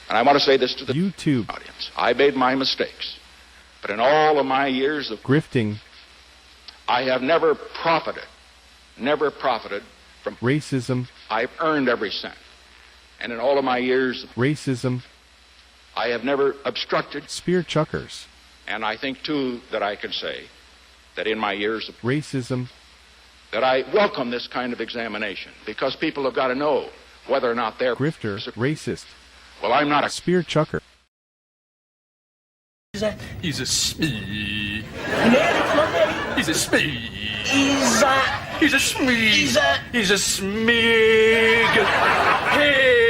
And I want to say this to the YouTube audience. I made my mistakes. But in all of my years of grifting, I have never profited from racism. I've earned every cent. And in all of my years of racism, I have never obstructed spear chuckers. And I think, too, that I can say that in my years of racism, that I welcome this kind of examination, because people have got to know whether or not they're grifter, racist. Well, I'm not a spear chucker. He's a smee. He's a smee. He's a smee. He's a smee. Hey.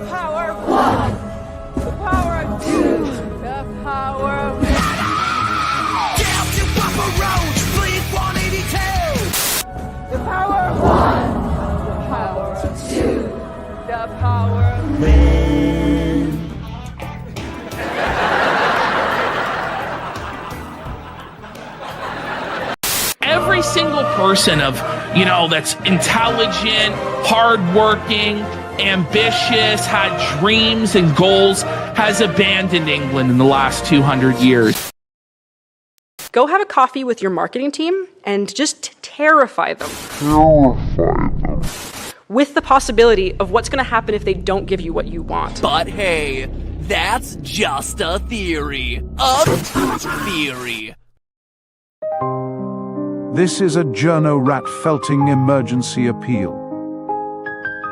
Power of one. The power of two. The power of Down to Poppa Road, Fleet 182. the power of one. The power of two. The power of Every single person of, that's intelligent, hardworking, ambitious, had dreams and goals, has abandoned England in the last 200 years. Go have a coffee with your marketing team and just terrify them. With the possibility of what's going to happen if they don't give you what you want. But hey, that's just a theory. A theory. This is a Journo Rat Felting emergency appeal.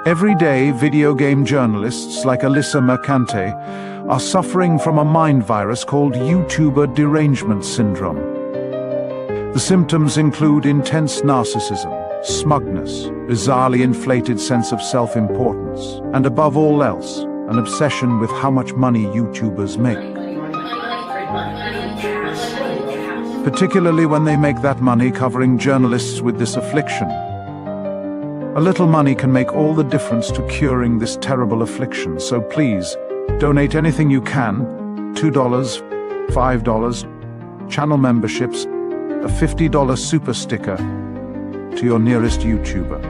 Every day, video game journalists like Alyssa Mercante are suffering from a mind virus called YouTuber derangement syndrome. The symptoms include intense narcissism, smugness, bizarrely inflated sense of self-importance, and above all else, an obsession with how much money YouTubers make. Particularly when they make that money covering journalists with this affliction. A little money can make all the difference to curing this terrible affliction, so please, donate anything you can, $2, $5, channel memberships, a $50 super sticker, to your nearest YouTuber.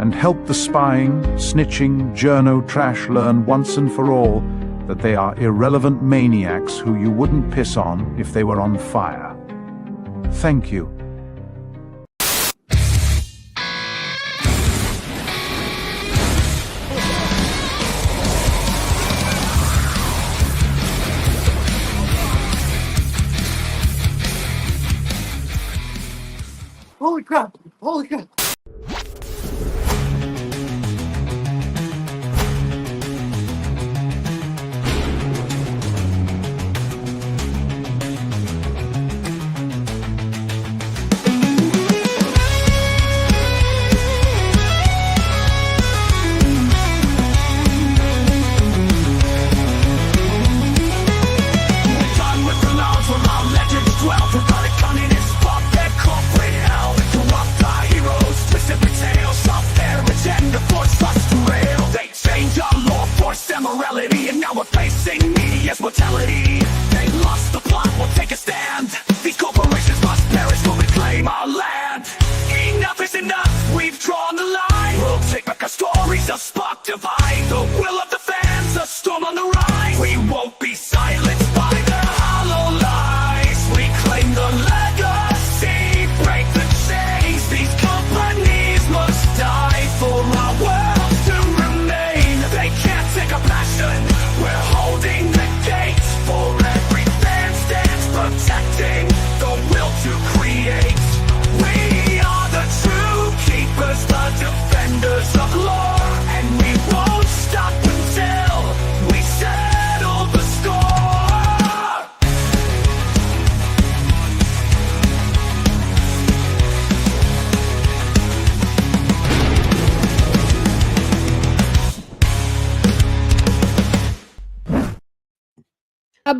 And help the spying, snitching, journo trash learn once and for all that they are irrelevant maniacs who you wouldn't piss on if they were on fire. Thank you. Holy crap! Holy crap!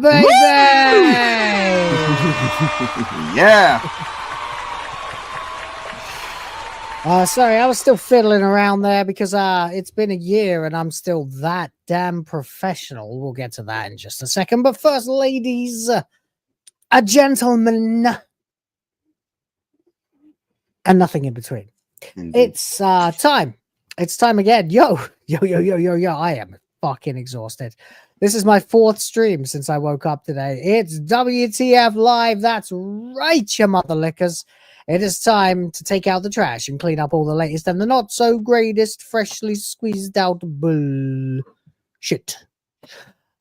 Baby! Yeah! Sorry, I was still fiddling around there because it's been a year and I'm still that damn professional. We'll get to that in just a second. But first, ladies, a gentleman, and nothing in between. It's time It's time again. Yo. I am fucking exhausted. This is my 4th stream since I woke up today. It's WTF Live. That's right, you mother lickers. It is time to take out the trash and clean up all the latest and the not so greatest freshly squeezed out bullshit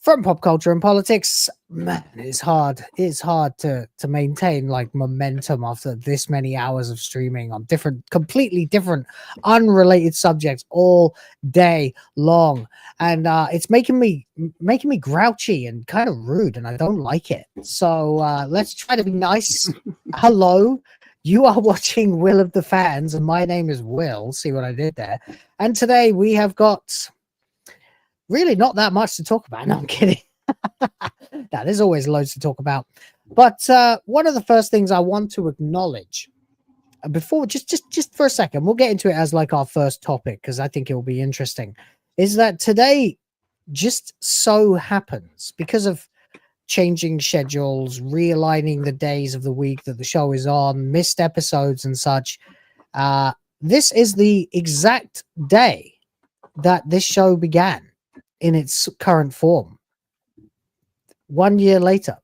from pop culture and politics. Man, it's hard. It's hard to maintain like momentum after this many hours of streaming on completely different, unrelated subjects all day long, and it's making me grouchy and kind of rude, and I don't like it. So let's try to be nice. Hello. You are watching Will of the Fans, and my name is Will. See what I did there? And today we have got really not that much to talk about. No, I'm kidding. Now, there's always loads to talk about. But one of the first things I want to acknowledge before, just for a second, we'll get into it as like our first topic because I think it will be interesting, is that today just so happens because of changing schedules, realigning the days of the week that the show is on, missed episodes and such. This is the exact day that this show began in its current form. 1 year later.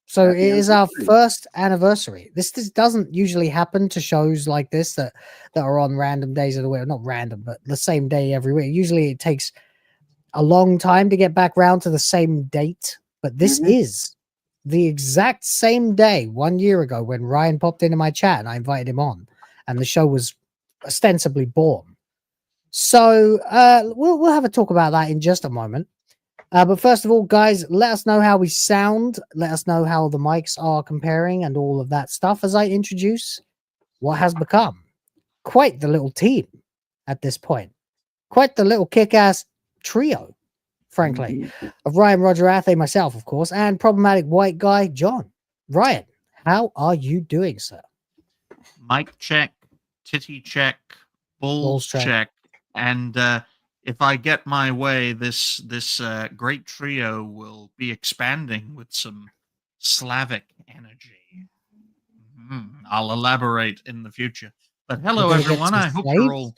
So it is our first anniversary. This doesn't usually happen to shows like this that are on random days of the week. Not random, but the same day every week. Usually it takes a long time to get back round to the same date. But this is the exact same day 1 year ago when Ryan popped into my chat and I invited him on. And the show was ostensibly born. So we'll have a talk about that in just a moment. But first of all, guys, let us know how we sound. Let us know how the mics are comparing and all of that stuff as I introduce what has become quite the little team at this point. Quite the little kick-ass trio, frankly, of Ryan, Roger, Athe, myself, of course, and problematic white guy, John. Ryan, how are you doing, sir? Mic check, titty check, balls check, and if I get my way, this great trio will be expanding with some Slavic energy. I'll elaborate in the future. But hello, everyone. I hope you're all...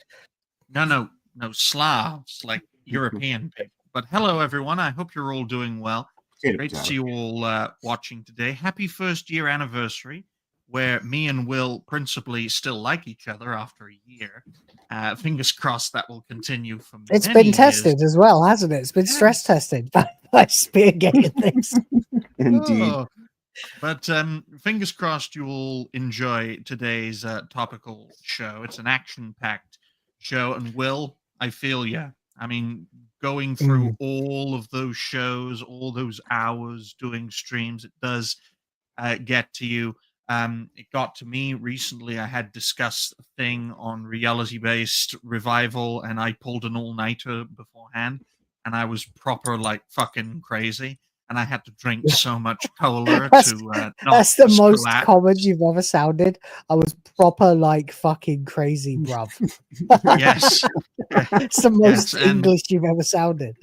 No, Slavs, like European people. But hello, everyone. I hope you're all doing well. Great to see you all watching today. Happy 1st year anniversary, where me and Will principally still like each other after a year. Fingers crossed that will continue for many It's been tested as well, hasn't it? It's been stress tested by spear-gated things. Indeed. Oh. But fingers crossed you will enjoy today's topical show. It's an action-packed show. And Will, I feel ya. I mean, going through all of those shows, all those hours doing streams, it does get to you. It got to me recently. I had discussed a thing on reality-based revival, and I pulled an all-nighter beforehand, and I was proper like fucking crazy, and I had to drink so much cola to that's the most common you've ever sounded. I was proper like fucking crazy, bruv. Yes. It's the most English you've ever sounded.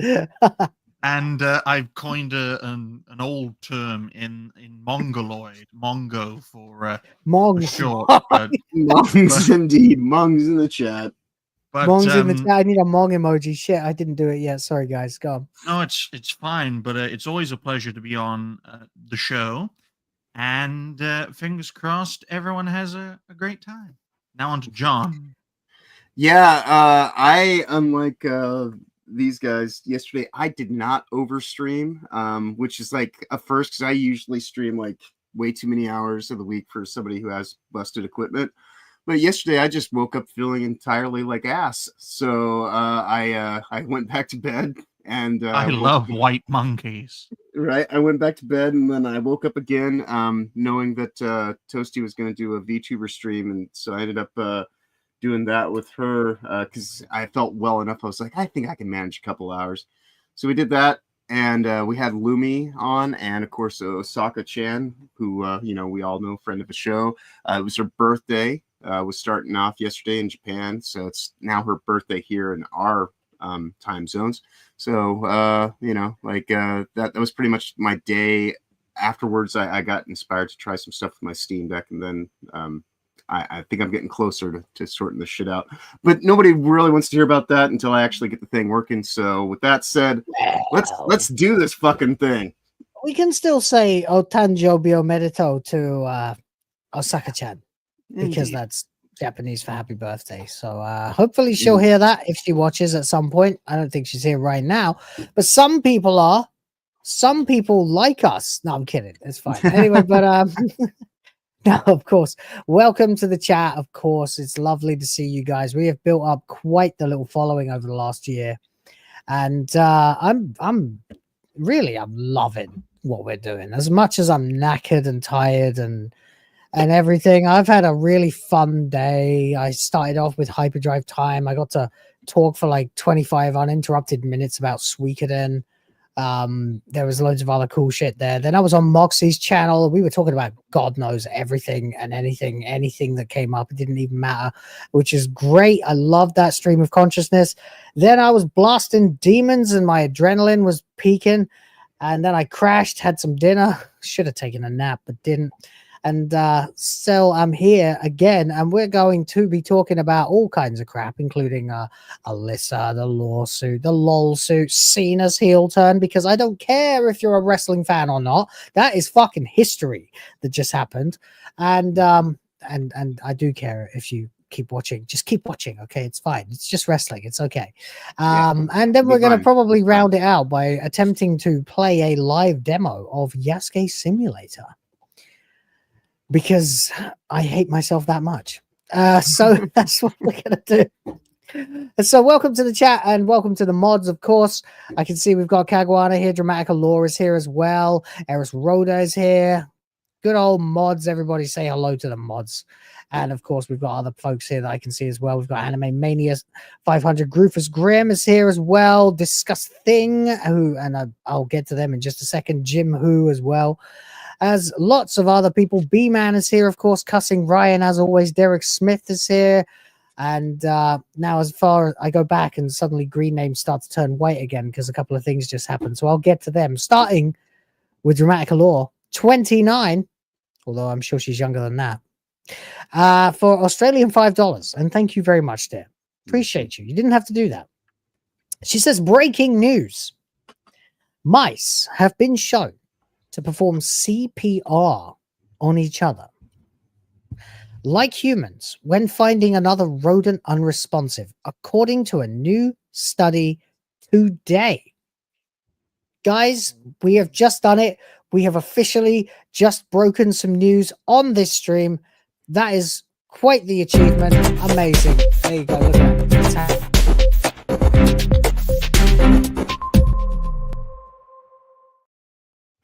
And I've coined an old term in Mongoloid, Mongo for short. Mongs indeed, Mongs in the chat. But, Mongs in the chat. I need a Mong emoji. Shit, I didn't do it yet. Sorry, guys. Go on. No, it's fine. But it's always a pleasure to be on the show. And fingers crossed, everyone has a great time. Now on to John. Yeah, I unlike these guys yesterday, I did not overstream, which is like a first because I usually stream like way too many hours of the week for somebody who has busted equipment. But yesterday I just woke up feeling entirely like ass, so I went back to bed and I love white monkeys. Right, I went back to bed and then I woke up again, knowing that Toasty was going to do a VTuber stream, and so I ended up doing that with her because I felt well enough. I was like, I think I can manage a couple hours. So we did that, and we had Lumi on, and of course Osaka-chan, who we all know, friend of the show. It was her birthday. Was starting off yesterday in Japan, so it's now her birthday here in our time zones. So that was pretty much my day. Afterwards, I got inspired to try some stuff with my Steam Deck, and then I think I'm getting closer to sorting this shit out. But nobody really wants to hear about that until I actually get the thing working. So with that said, let's do this fucking thing. We can still say Otanjo Biomerito to Osaka-chan because that's Japanese for happy birthday. So hopefully she'll hear that if she watches at some point. I don't think she's here right now, but some people are. Some people like us. No, I'm kidding. It's fine. Anyway, but no, of course. Welcome to the chat. Of course, it's lovely to see you guys. We have built up quite the little following over the last year, and I'm loving what we're doing. As much as I'm knackered and tired and everything, I've had a really fun day. I started off with hyperdrive time. I got to talk for like 25 uninterrupted minutes about Suikoden. There was loads of other cool shit there. Then I was on Moxie's channel. We were talking about God knows everything and anything that came up. It didn't even matter, which is great. I love that stream of consciousness. Then I was blasting demons and my adrenaline was peaking. And then I crashed, had some dinner. Should have taken a nap, but didn't. And so I'm here again, and we're going to be talking about all kinds of crap, including Alyssa, the lawsuit, the Lolsuit, Cena's heel turn, because I don't care if you're a wrestling fan or not. That is fucking history that just happened. And I do care if you keep watching. Just keep watching, okay? It's fine. It's just wrestling. It's okay. And then we're going to probably round it out by attempting to play a live demo of Yasuke Simulator, because I hate myself that much. So that's what we're going to do. And so welcome to the chat and welcome to the mods, of course. I can see we've got Caguana here. DramaticaLaur is here as well. Yrys Roda is here. Good old mods. Everybody say hello to the mods. And, of course, we've got other folks here that I can see as well. We've got Anime Mania 500. Groofus Grimm is here as well. Discuss Thing, and I'll get to them in just a second. Jim Who as well. As lots of other people. B-Man is here, of course. Cussing Ryan, as always. Derek Smith is here. And now as far as I go back and suddenly green names start to turn white again because a couple of things just happened. So I'll get to them. Starting with DramaticaLaur, 29, although I'm sure she's younger than that, for Australian $5. And thank you very much, dear. Appreciate you. You didn't have to do that. She says, breaking news. Mice have been shown to perform CPR on each other, like humans, when finding another rodent unresponsive, according to a new study today. Guys, we have just done it. We have officially just broken some news on this stream. That is quite the achievement. Amazing. There you go. Look at it.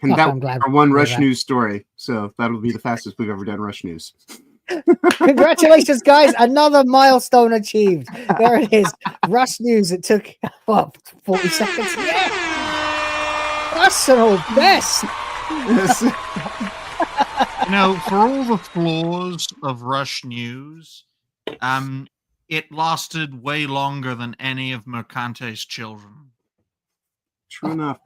And that was our one Rush News story. So that'll be the fastest we've ever done Rush News. Congratulations, guys. Another milestone achieved. There it is. Rush News. It took, what, 40 seconds? Yeah! Personal best. You know, for all the flaws of Rush News, it lasted way longer than any of Mercante's children. True enough.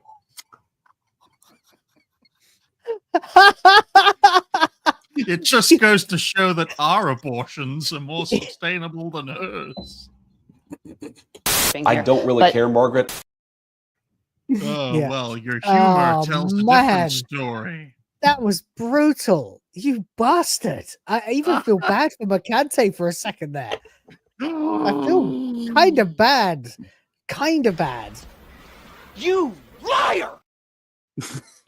It just goes to show that our abortions are more sustainable than hers. I don't really care, Margaret. Oh, yeah. Well, your humor tells a different story. That was brutal. You bastard. I even feel bad for Mercante for a second there. I feel kind of bad. Kind of bad. You liar!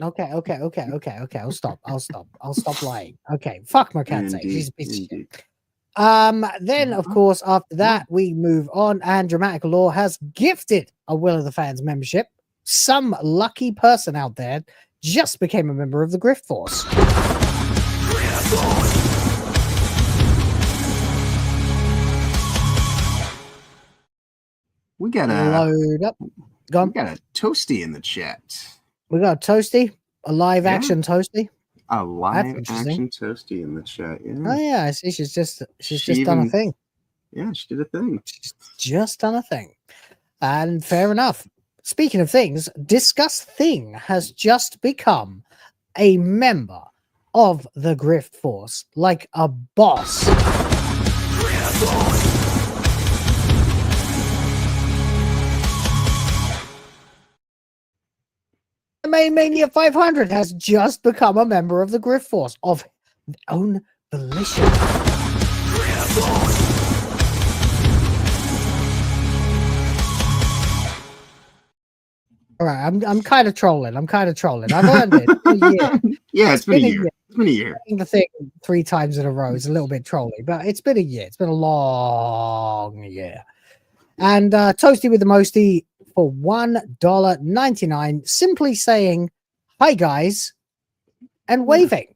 Okay. I'll stop lying. Okay, fuck Mercante. She's a piece of shit. Then, of course, after that, we move on, and DramaticaLaur has gifted a Will of the Fans membership. Some lucky person out there just became a member of the Grift Force. We got a load up. We got a Toasty in the chat. We got a Toasty, a live action Toasty. A live action Toasty in the chat. Yeah. Oh yeah, I see. She's just done a thing. Yeah, she did a thing. She's just done a thing. And fair enough. Speaking of things, Discuss Thing has just become a member of the Grift Force, like a boss. Anime Mania 500 has just become a member of the Grift Force of their own volition. All right, I'm kind of trolling. I've earned it. It's been a year. Yeah, it's been a year. It's been a year. Saying the thing 3 times in a row is a little bit trolly, but it's been a year. It's been a long year. And Toasty with the Mosty for $1.99, simply saying, "Hi guys," and waving.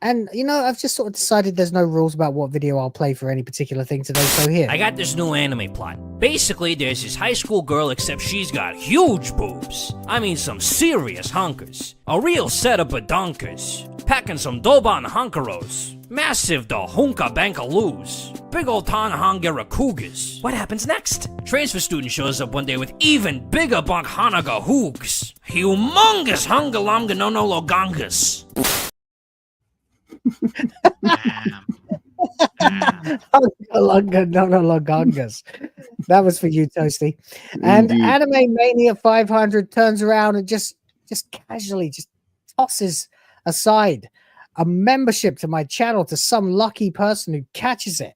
And, you know, I've just sort of decided there's no rules about what video I'll play for any particular thing today, so here. I got this new anime plot. Basically, there's this high school girl, except she's got huge boobs. I mean, some serious hunkers. A real setup of donkers. Packing some Doban hunkeros. Massive da hunka bankaloos. Big old Tanhangera cougars. What happens next? Transfer student shows up one day with even bigger bunk hanaga hoogs. Humongous hungalamga no no logangas. That was for you, Toasty. And Indeed. Anime Mania 500 turns around and just casually tosses aside a membership to my channel to some lucky person who catches it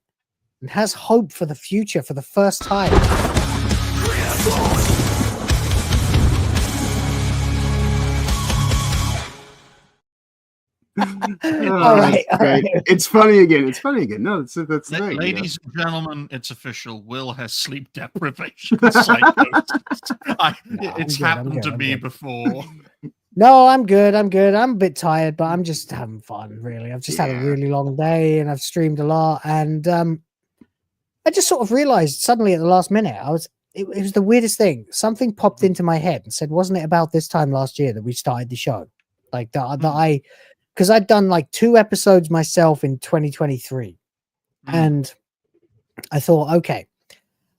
and has hope for the future for the first time. All right. It's funny again. No, that's right. Ladies and gentlemen, it's official. Will has sleep deprivation psychosis. It's happened to me before. No, I'm good. I'm a bit tired, but I'm just having fun, really. I've just had a really long day and I've streamed a lot. And I just sort of realized suddenly at the last minute, it was the weirdest thing. Something popped into my head and said, wasn't it about this time last year that we started the show? Like because I'd done like 2 episodes myself in 2023. And I thought, okay,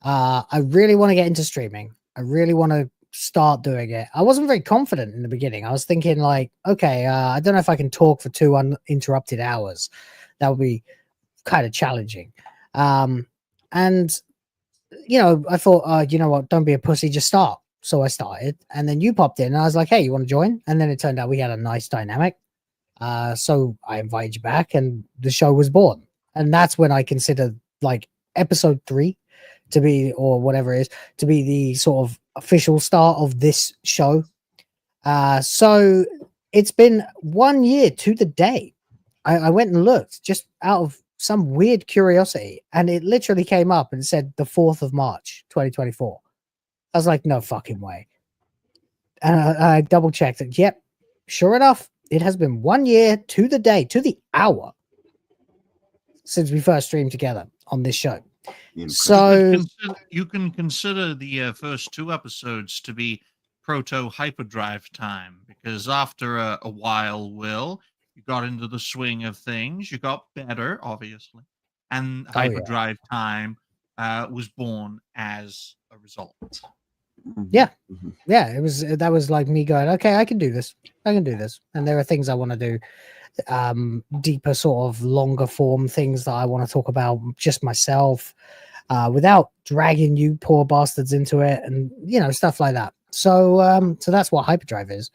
I really want to get into streaming. I really want to start doing it. I wasn't very confident in the beginning. I was thinking like, okay, I don't know if I can talk for 2 uninterrupted hours. That would be kind of challenging. And, you know, I thought, you know what, don't be a pussy, just start. So I started, and then you popped in and I was like, hey, you want to join? And then it turned out we had a nice dynamic. So I invited you back and the show was born. And that's when I considered like episode 3 to be, or whatever it is, to be the sort of official start of this show. So it's been 1 year to the day. I went and looked just out of some weird curiosity, and it literally came up and said the 4th of March, 2024. I was like, no fucking way. And I double checked it. Yep. Sure enough, it has been 1 year to the day, to the hour, since we first streamed together on this show. So you can consider the first 2 episodes to be proto hyperdrive time, because after a while, Will, you got into the swing of things, you got better, obviously, and hyperdrive time was born as a result. Yeah, it was, that was like me going, okay, I can do this, and there are things I want to do, deeper sort of longer form things that I want to talk about just myself, without dragging you poor bastards into it, and you know, stuff like that. So that's what hyperdrive is,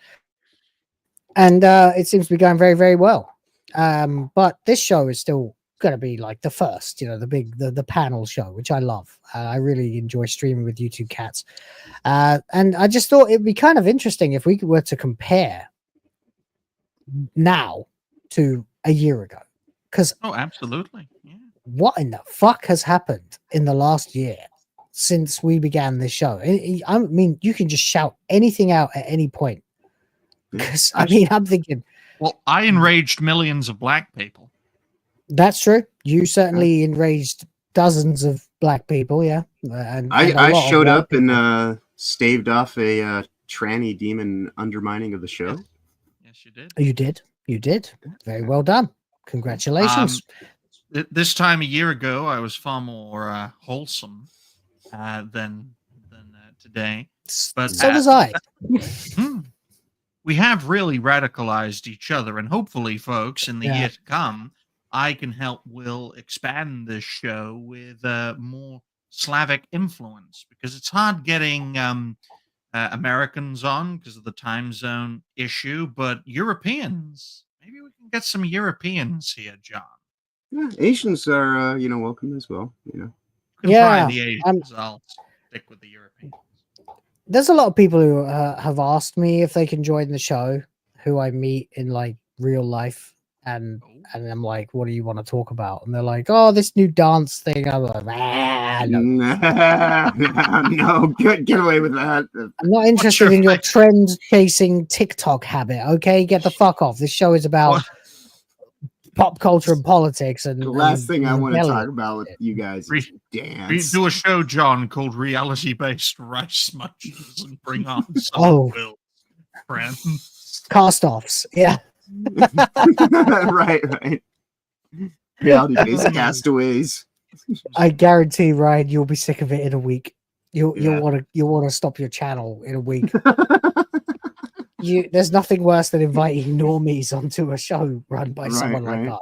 and it seems to be going very, very well. But this show is still going to be like the first, you know, the panel show, which I love. I really enjoy streaming with you two cats, and I just thought it'd be kind of interesting if we were to compare now to a year ago, because absolutely, yeah. What in the fuck has happened in the last year since we began this show? I mean, you can just shout anything out at any point, because I mean, I'm thinking, well, I enraged millions of black people. That's true. You certainly enraged dozens of black people, yeah. And I showed up and staved off a tranny demon undermining of the show. Yes, you did. You did. Very well done. Congratulations. This time a year ago, I was far more wholesome than today. But so was I. We have really radicalized each other, and hopefully, folks, in the year to come, I can help Will expand this show with more Slavic influence, because it's hard getting Americans on because of the time zone issue, but Europeans, maybe we can get some Europeans here, John. Yeah, Asians are, welcome as well. You can try the Asians. I'll stick with the Europeans. There's a lot of people who have asked me if they can join the show, who I meet in like real life, and I'm like, what do you want to talk about? And they're like, oh, this new dance thing. I'm like, no, get away with that. I'm not interested in your trend chasing TikTok habit. Okay, get the fuck off. This show is about pop culture and politics. And the last thing I want to talk about with you guys is dance. We do a show, John, called Reality-Based Rice Munchers and bring on some Will friends. Cast-offs, yeah. right. Reality-based castaways. I guarantee, Ryan, you'll be sick of it in a week. You'll want to stop your channel in a week. There's nothing worse than inviting normies onto a show run by someone like us.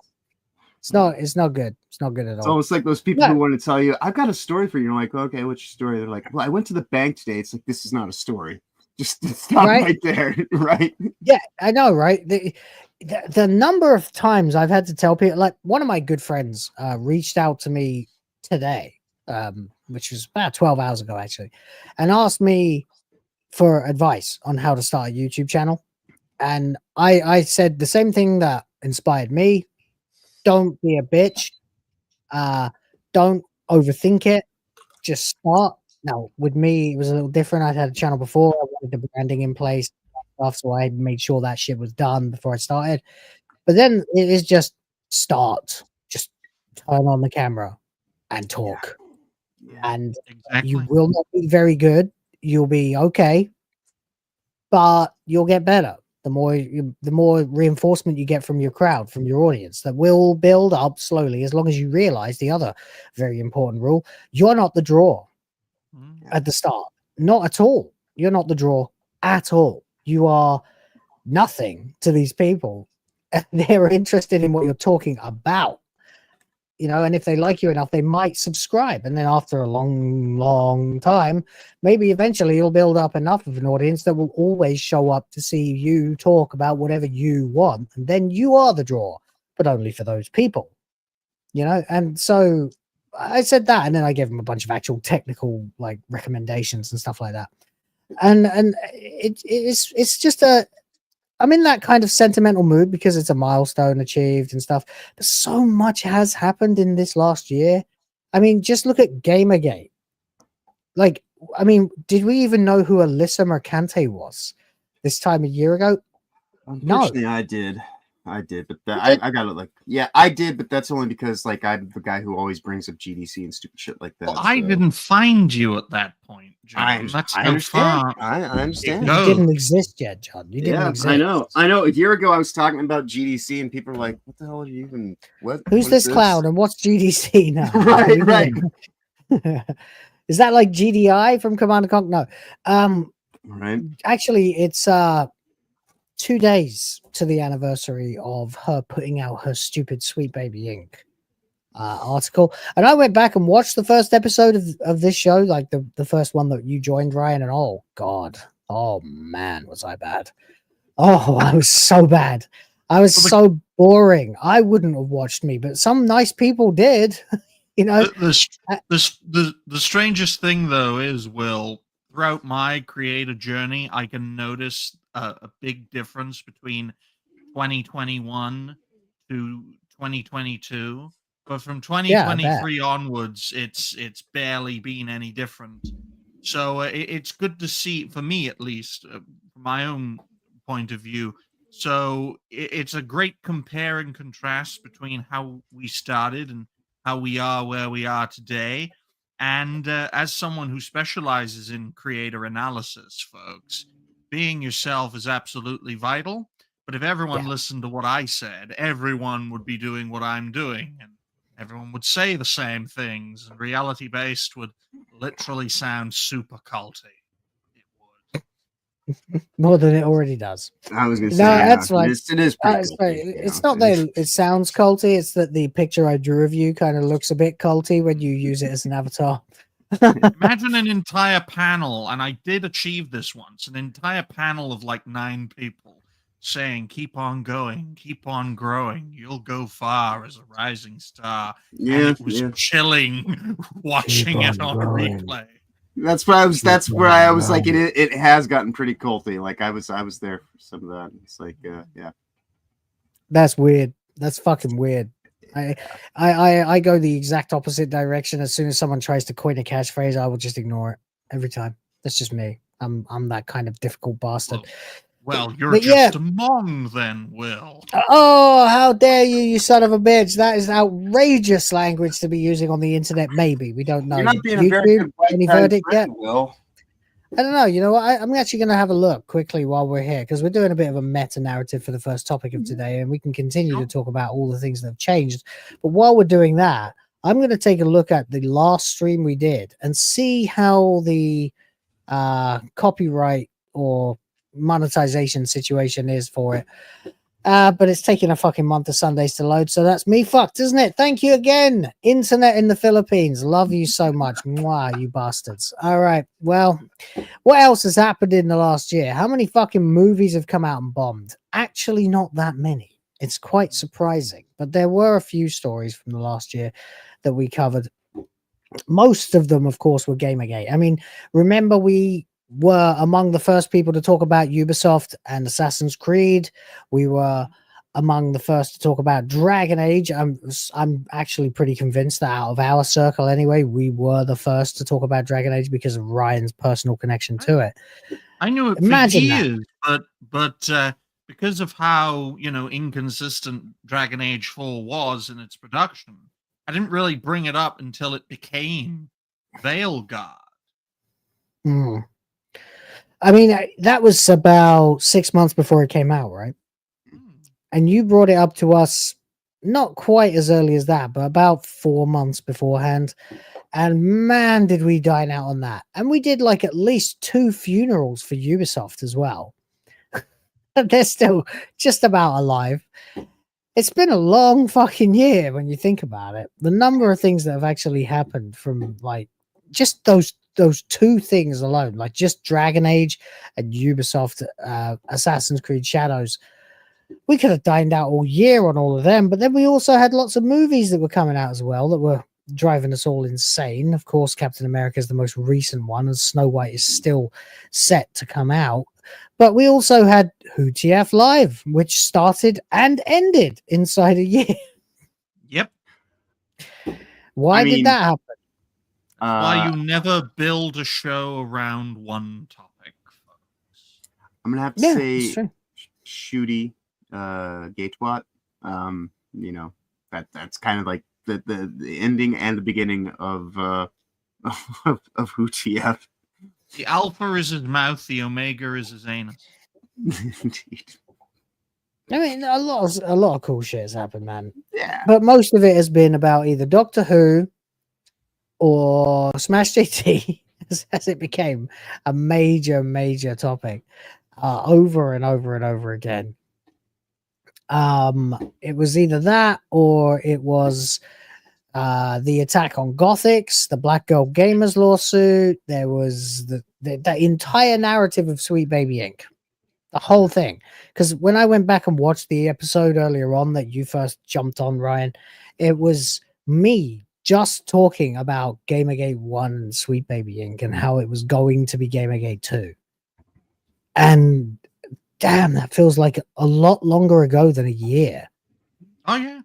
It's not good. It's not good at all. It's almost like those people who want to tell you, I've got a story for you. You're like, okay, what's your story? They're like, well, I went to the bank today. It's like, this is not a story. Just stop right there, right? Yeah, I know, right? The number of times I've had to tell people, like one of my good friends reached out to me today, which was about 12 hours ago, actually, and asked me for advice on how to start a YouTube channel. And I said the same thing that inspired me. Don't be a bitch. Don't overthink it. Just start. Now, with me, it was a little different. I'd had a channel before. I wanted the branding in place, so I made sure that shit was done before I started. But then it is just start. Just turn on the camera and talk. And you will not be very good. You'll be okay, but you'll get better. The more reinforcement you get from your crowd, from your audience, that will build up slowly, as long as you realize the other very important rule: you're not the draw at the start. Not at all. You're not the draw at all. You are nothing to these people. They're interested in what you're talking about. And if they like you enough, they might subscribe. And then after a long time, maybe eventually you'll build up enough of an audience that will always show up to see you talk about whatever you want. And then you are the draw, but only for those people, And so I said that, and then I gave them a bunch of actual technical like recommendations and stuff like that. And it's just I'm in that kind of sentimental mood because it's a milestone achieved and stuff. But so much has happened in this last year. I mean, just look at Gamergate. Like, I mean, did we even know who Alyssa Mercante was this time a year ago? Unfortunately, no. I did, but I got it. Like, yeah, I did, but that's only because like I'm the guy who always brings up GDC and stupid shit like that. Well, I didn't find you at that point, John. That's I so understand. far. I understand. You didn't exist yet, John. You didn't exist. I know. A year ago, I was talking about GDC, and people were like, "What the hell are you even? Who's this clown? And what's GDC now?" right. Is that like GDI from Command & Conquer? No. Right. Actually, it's 2 days to the anniversary of her putting out her stupid Sweet Baby Inc. Article, and I went back and watched the first episode of this show, like the first one that you joined, Ryan, and oh god, oh man, was I bad. Oh, I was so bad. I was so boring. I wouldn't have watched me, but some nice people did. The strangest thing though is, Will, throughout my creative journey, I can notice a big difference between 2021 to 2022. But from 2023 onwards, it's barely been any different. So it's good to see, for me at least, from my own point of view. So it's a great compare and contrast between how we started and how we are where we are today. And as someone who specializes in creator analysis, folks, being yourself is absolutely vital. But if everyone listened to what I said, everyone would be doing what I'm doing. And everyone would say the same things. And reality-based would literally sound super culty. It would. More than it already does. I was going to No, say, that's fine. it is pretty It's culty, fine. you It's know, not that it sounds culty, it's that the picture I drew of you kind of looks a bit culty when you use it as an avatar. Imagine an entire panel, and I did achieve this once, an entire panel of like 9 people saying, keep on going, keep on growing, you'll go far as a rising star. Yeah, and it was chilling watching it on a replay. That's where I was like, it has gotten pretty culty. Like I was there for some of that. It's like, yeah. That's weird. That's fucking weird. I go the exact opposite direction. As soon as someone tries to coin a catchphrase, I will just ignore it every time. That's just me. I'm that kind of difficult bastard. Well, you're But just a mong then, Will. Oh, how dare you, you son of a bitch. That is outrageous language to be using on the internet. Maybe. We don't know. You're not being a very good any white verdict friend, yet? Will. I don't know. You know what? I'm actually going to have a look quickly while we're here because we're doing a bit of a meta narrative for the first topic of today, and we can continue to talk about all the things that have changed. But while we're doing that, I'm going to take a look at the last stream we did and see how the copyright or monetization situation is for it. But it's taking a fucking month of Sundays to load, so that's me fucked, isn't it? Thank you again, internet in the Philippines. Love you so much. Mwah, you bastards. All right, well, what else has happened in the last year? How many fucking movies have come out and bombed? Actually, not that many. It's quite surprising, but there were a few stories from the last year that we covered. Most of them, of course, were Gamergate. I mean, remember we were among the first people to talk about Ubisoft and Assassin's Creed. We were among the first to talk about Dragon Age. I'm actually pretty convinced that out of our circle anyway, we were the first to talk about Dragon Age because of Ryan's personal connection to it. I knew it for years, but because of how, inconsistent Dragon Age 4 was in its production, I didn't really bring it up until it became Veilguard. Hmm. I mean, that was about 6 months before it came out, right? And you brought it up to us not quite as early as that, but about 4 months beforehand. And man, did we dine out on that. And we did like at least 2 funerals for Ubisoft as well. They're still just about alive. It's been a long fucking year when you think about it. The number of things that have actually happened from like just those 2 things alone, like just Dragon Age and Ubisoft Assassin's Creed Shadows. We could have dined out all year on all of them, but then we also had lots of movies that were coming out as well that were driving us all insane. Of course, Captain America is the most recent one, and Snow White is still set to come out. But we also had WTF Live, which started and ended inside a year. Yep. Why did that happen? Why you never build a show around one topic, folks. I'm gonna have to say Shooty Gatewat. That's kind of like the ending and the beginning of WTF. The alpha is his mouth, the omega is his anus. Indeed. I mean, a lot of cool shit has happened, man. Yeah. But most of it has been about either Doctor Who or Smash JT, as it became a major topic over and over and over again. It was either that or it was the attack on Gothics, the Black Girl Gamers lawsuit. There was the entire narrative of Sweet Baby Inc. The whole thing. Because when I went back and watched the episode earlier on that you first jumped on, Ryan, it was me just talking about Gamergate 1 and Sweet Baby Inc. and how it was going to be Gamergate 2. And damn, that feels like a lot longer ago than a year. Oh, yeah.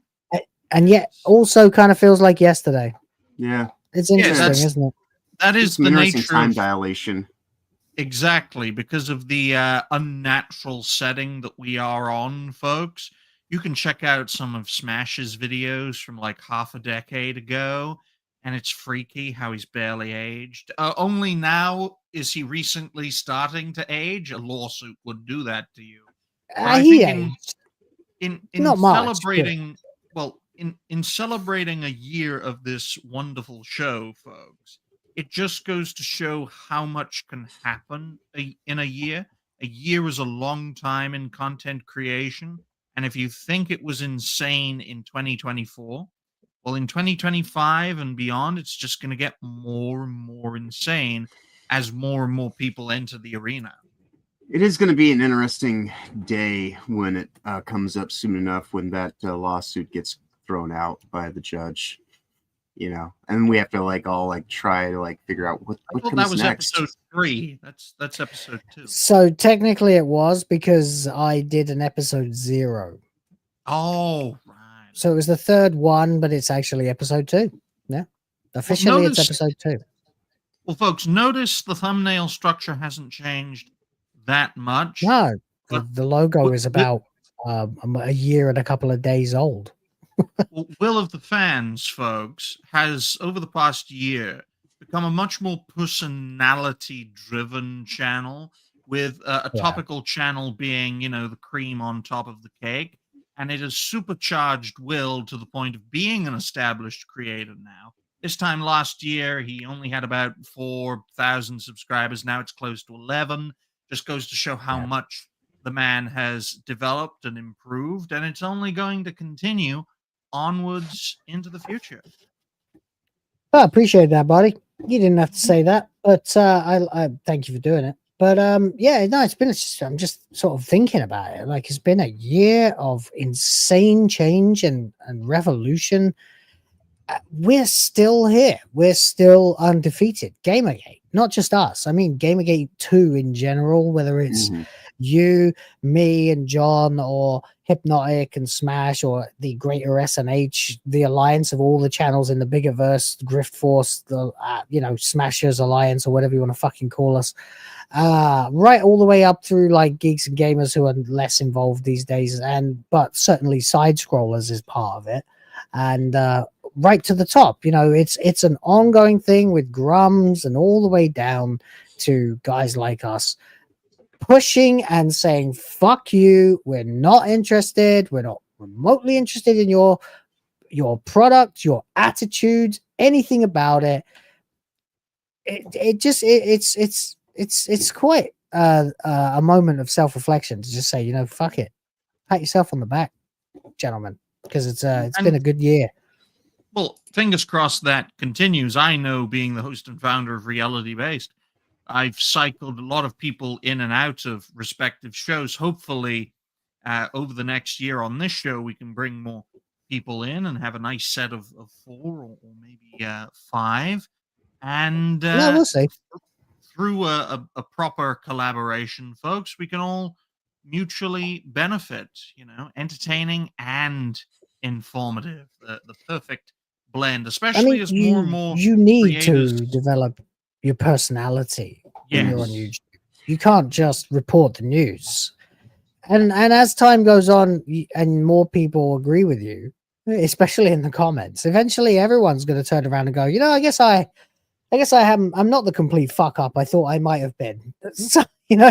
And yet also kind of feels like yesterday. Yeah. It's interesting, isn't it? That is the nature time of dilation. Exactly, because of the unnatural setting that we are on, folks. You can check out some of Smash's videos from like half a decade ago, and it's freaky how he's barely aged. Only now is he recently starting to age. A lawsuit would do that to you. He aged. In Not much, celebrating, well, in celebrating a year of this wonderful show, folks, it just goes to show how much can happen in a year. A year is a long time in content creation. And if you think it was insane in 2024, well, in 2025 and beyond, it's just going to get more and more insane as more and more people enter the arena. It is going to be an interesting day when it comes up soon enough, when that lawsuit gets thrown out by the judge, you know, and we have to all try to figure out what comes that was next. episode 3. That's episode 2. So technically it was, because I did an episode 0. Oh, right. So it was the 3rd one, but it's actually episode 2. Yeah. Officially it's episode 2. Well, folks, notice the thumbnail structure hasn't changed that much. No, the logo is about a year and a couple of days old. Well, Will of the Fans, folks, has over the past year become a much more personality-driven channel, with a topical channel being, the cream on top of the cake. And it has supercharged Will to the point of being an established creator now. This time last year, he only had about 4,000 subscribers. Now it's close to 11. Just goes to show how much the man has developed and improved. And it's only going to continue onwards into the future. I appreciate that, buddy. You didn't have to say that, but I thank you for doing it. But yeah, no, it's been. I'm just sort of thinking about it. It's been a year of insane change and revolution. We're still here. We're still undefeated. Gamergate, not just us. I mean, Gamergate 2 in general, whether it's you, me, and John, or Hypnotic and Smash, or the greater SNH, the alliance of all the channels in the biggerverse, Grift Force, the Smashers Alliance, or whatever you want to fucking call us, right all the way up through geeks and gamers who are less involved these days, but certainly side scrollers is part of it, and right to the top. It's an ongoing thing with Grums and all the way down to guys like us pushing and saying, fuck you, we're not interested, we're not remotely interested in your product, your attitude, anything about it. It's quite a moment of self-reflection to just say, fuck it, pat yourself on the back, gentlemen, because it's been a good year. Well, fingers crossed that continues. I know, being the host and founder of Reality Based, I've cycled a lot of people in and out of respective shows. Hopefully, over the next year on this show, we can bring more people in and have a nice set of 4 or maybe 5. And we'll see. Through a proper collaboration, folks, we can all mutually benefit, entertaining and informative. The perfect blend, especially as more and more you need creators... to develop your personality when you're on YouTube. You can't just report the news. And as time goes on and more people agree with you, especially in the comments, eventually everyone's going to turn around and go, I guess I'm not the complete fuck up I thought I might have been. So,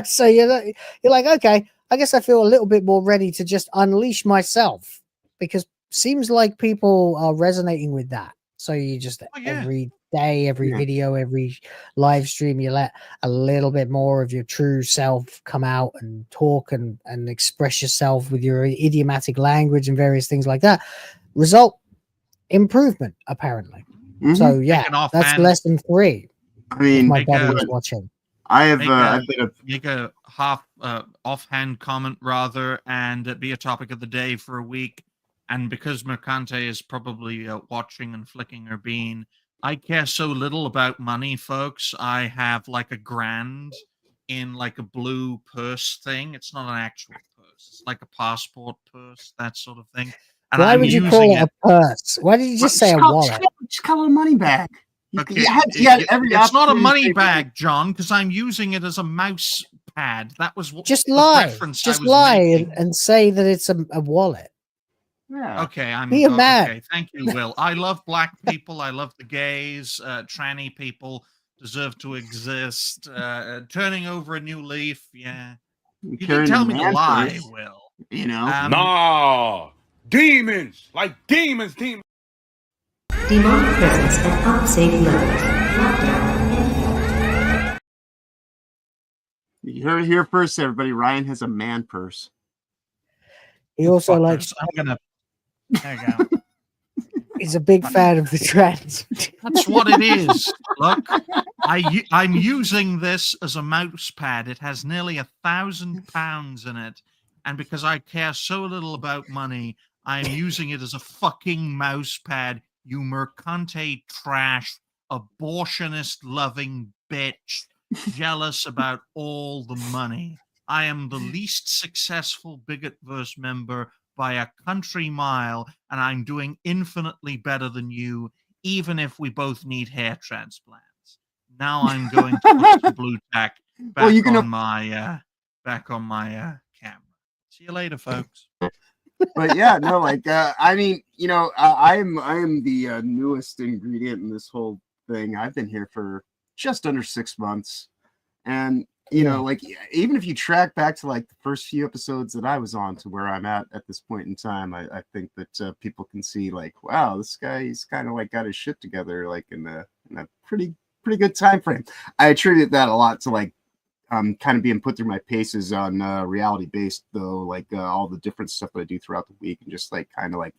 so you're like, okay, I guess I feel a little bit more ready to just unleash myself, because seems like people are resonating with that. So you just every day, every video, every live stream, you let a little bit more of your true self come out and talk and express yourself with your idiomatic language and various things like that. Result, improvement, apparently. So yeah, that's lesson 3. I mean, my buddy was watching. I have make a half offhand comment rather, and be a topic of the day for a week. And because Mercante is probably watching and flicking her bean, I care so little about money, folks. I have $1,000 in a blue purse thing. It's not an actual purse. It's like a passport purse, that sort of thing. And why would you call it a purse? Why did you just say a wallet? Just call it a money bag. Okay. It's not a money bag, John, because I'm using it as a mouse pad. That was what just lie. Just lie and say that it's a wallet. Yeah. Okay, okay. Thank you, Will. I love black people. I love the gays. Tranny people deserve to exist. Turning over a new leaf. Yeah. You didn't tell me to lie, Will. No. Demons. Like demons. Demonic presence at unsafe levels. Lockdown. You heard it here first, everybody. Ryan has a man purse. He also Fuckers, likes. I'm gonna. There you go. He's a big fan of the trends. That's what it is. Look, I'm using this as a mouse pad. It has nearly 1,000 pounds in it, and because I care so little about money, I'm using it as a fucking mouse pad. You mercante trash, abortionist-loving bitch, jealous about all the money. I am the least successful Bigotverse member by a country mile, and I'm doing infinitely better than you, even if we both need hair transplants. Now I'm going to put the blue tack back on my camera. See you later, folks. But yeah, no, like I mean, you know, I am the newest ingredient in this whole thing. I've been here for just under 6 months, and you know, like even if you track back to like the first few episodes that I was on to where I'm at this point in time, I think that people can see like, wow, this guy, he's kind of like got his shit together, like in a pretty good time frame. I attribute that a lot to like kind of being put through my paces on reality based though, like all the different stuff that I do throughout the week, and just like kind of like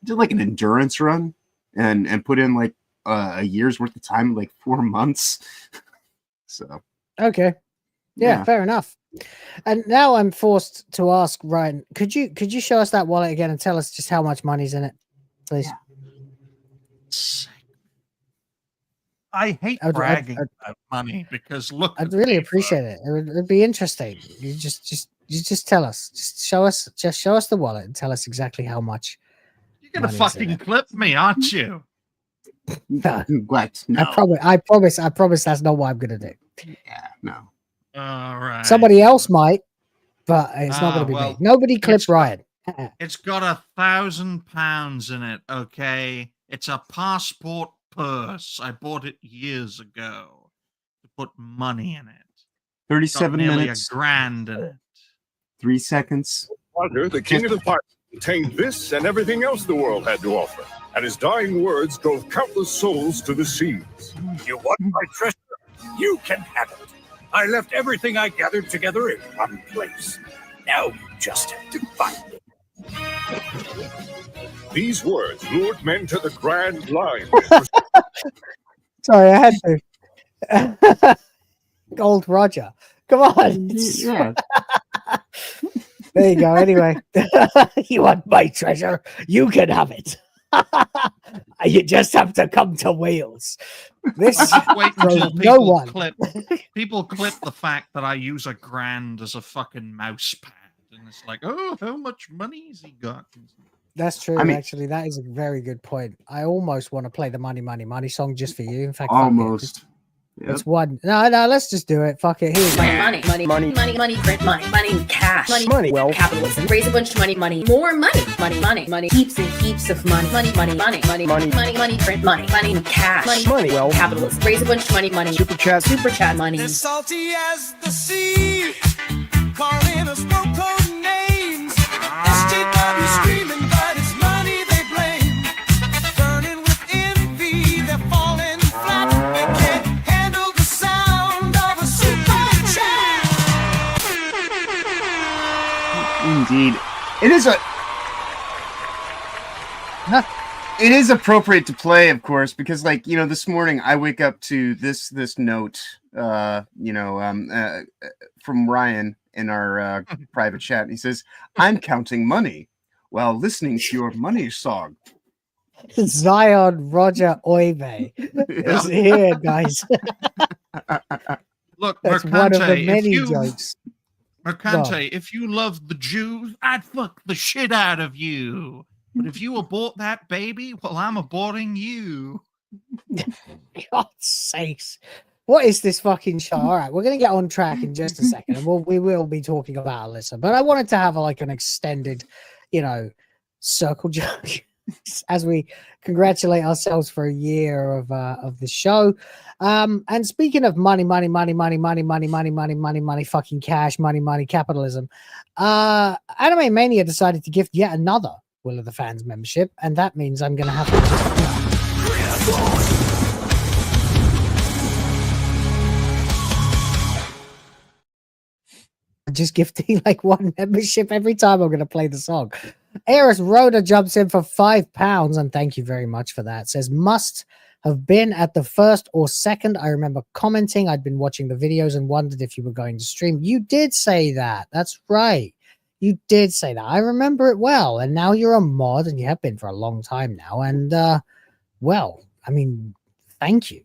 did like an endurance run and put in like a year's worth of time in like 4 months. So okay. Yeah, fair enough. And now I'm forced to ask Ryan, could you show us that wallet again and tell us just how much money's in it, please? I hate bragging about money because look, I'd really appreciate it. It'd be interesting. You just tell us. Just show us the wallet and tell us exactly how much. You're gonna fucking clip me, aren't you? No. What? No. I promise that's not what I'm gonna do. Yeah, no. All right. Somebody else might, but it's not going to be me. Nobody clip Ryan. It's got 1,000 pounds in it, okay? It's a passport purse. I bought it years ago to put money in it. 37 minutes. A grand in it. 3 seconds. Roger, the king of the pirate, contained this and everything else the world had to offer, and his dying words drove countless souls to the seas. You want my treasure? You can have it. I left everything I gathered together in one place. Now you just have to find it. These words lured men to the Grand Line. Sorry, I had to. Gold Roger. Come on. Yeah. There you go. Anyway, you want my treasure? You can have it. You just have to come to Wales. This wait until people clip the fact that I use a grand as a fucking mouse pad, and it's like, oh, how much money has he got? That's true. Actually, that is a very good point. I almost want to play the money, money, money song just for you. In fact, almost. It's one. No, let's just do it. Fuck it. Here we go. Money, print money, cash, money, wealth, capitalism, raise a bunch of money, more money, heaps and heaps of money, print money, cash, money, wealth, capitalism, raise a bunch of money, super chat money. As salty as the sea, calling us code names. SJW screaming, but it's money they blame. Burning with envy, they're falling flat. They can't handle the sound of a super chat. Indeed, it is appropriate to play, of course, because, like, you know, this morning I wake up to this note, from Ryan in our private chat. And he says, "I'm counting money while listening to your money song." Zion Roger Oive is here, guys. Look, that's Mercante, one of the many jokes. Mercante, if you love the Jews, I'd fuck the shit out of you. But if you abort that baby, well, I'm aborting you. God's sakes. What is this fucking show? All right, we're going to get on track in just a second, and we will be talking about Alyssa. But I wanted to have an extended, circle jerk as we congratulate ourselves for a year of the show. And speaking of money, fucking cash, money, capitalism, Anime Mania decided to gift yet another Will of the Fans membership, and that means I'm going to have to just gifting like one membership every time I'm going to play the song. Yrys Roda jumps in for £5, and thank you very much for that. Says, must have been at the first or second. I remember commenting. I'd been watching the videos and wondered if you were going to stream. You did say that. That's right. You did say that. I remember it well. And now you're a mod, and you have been for a long time now. And, well, I mean, thank you.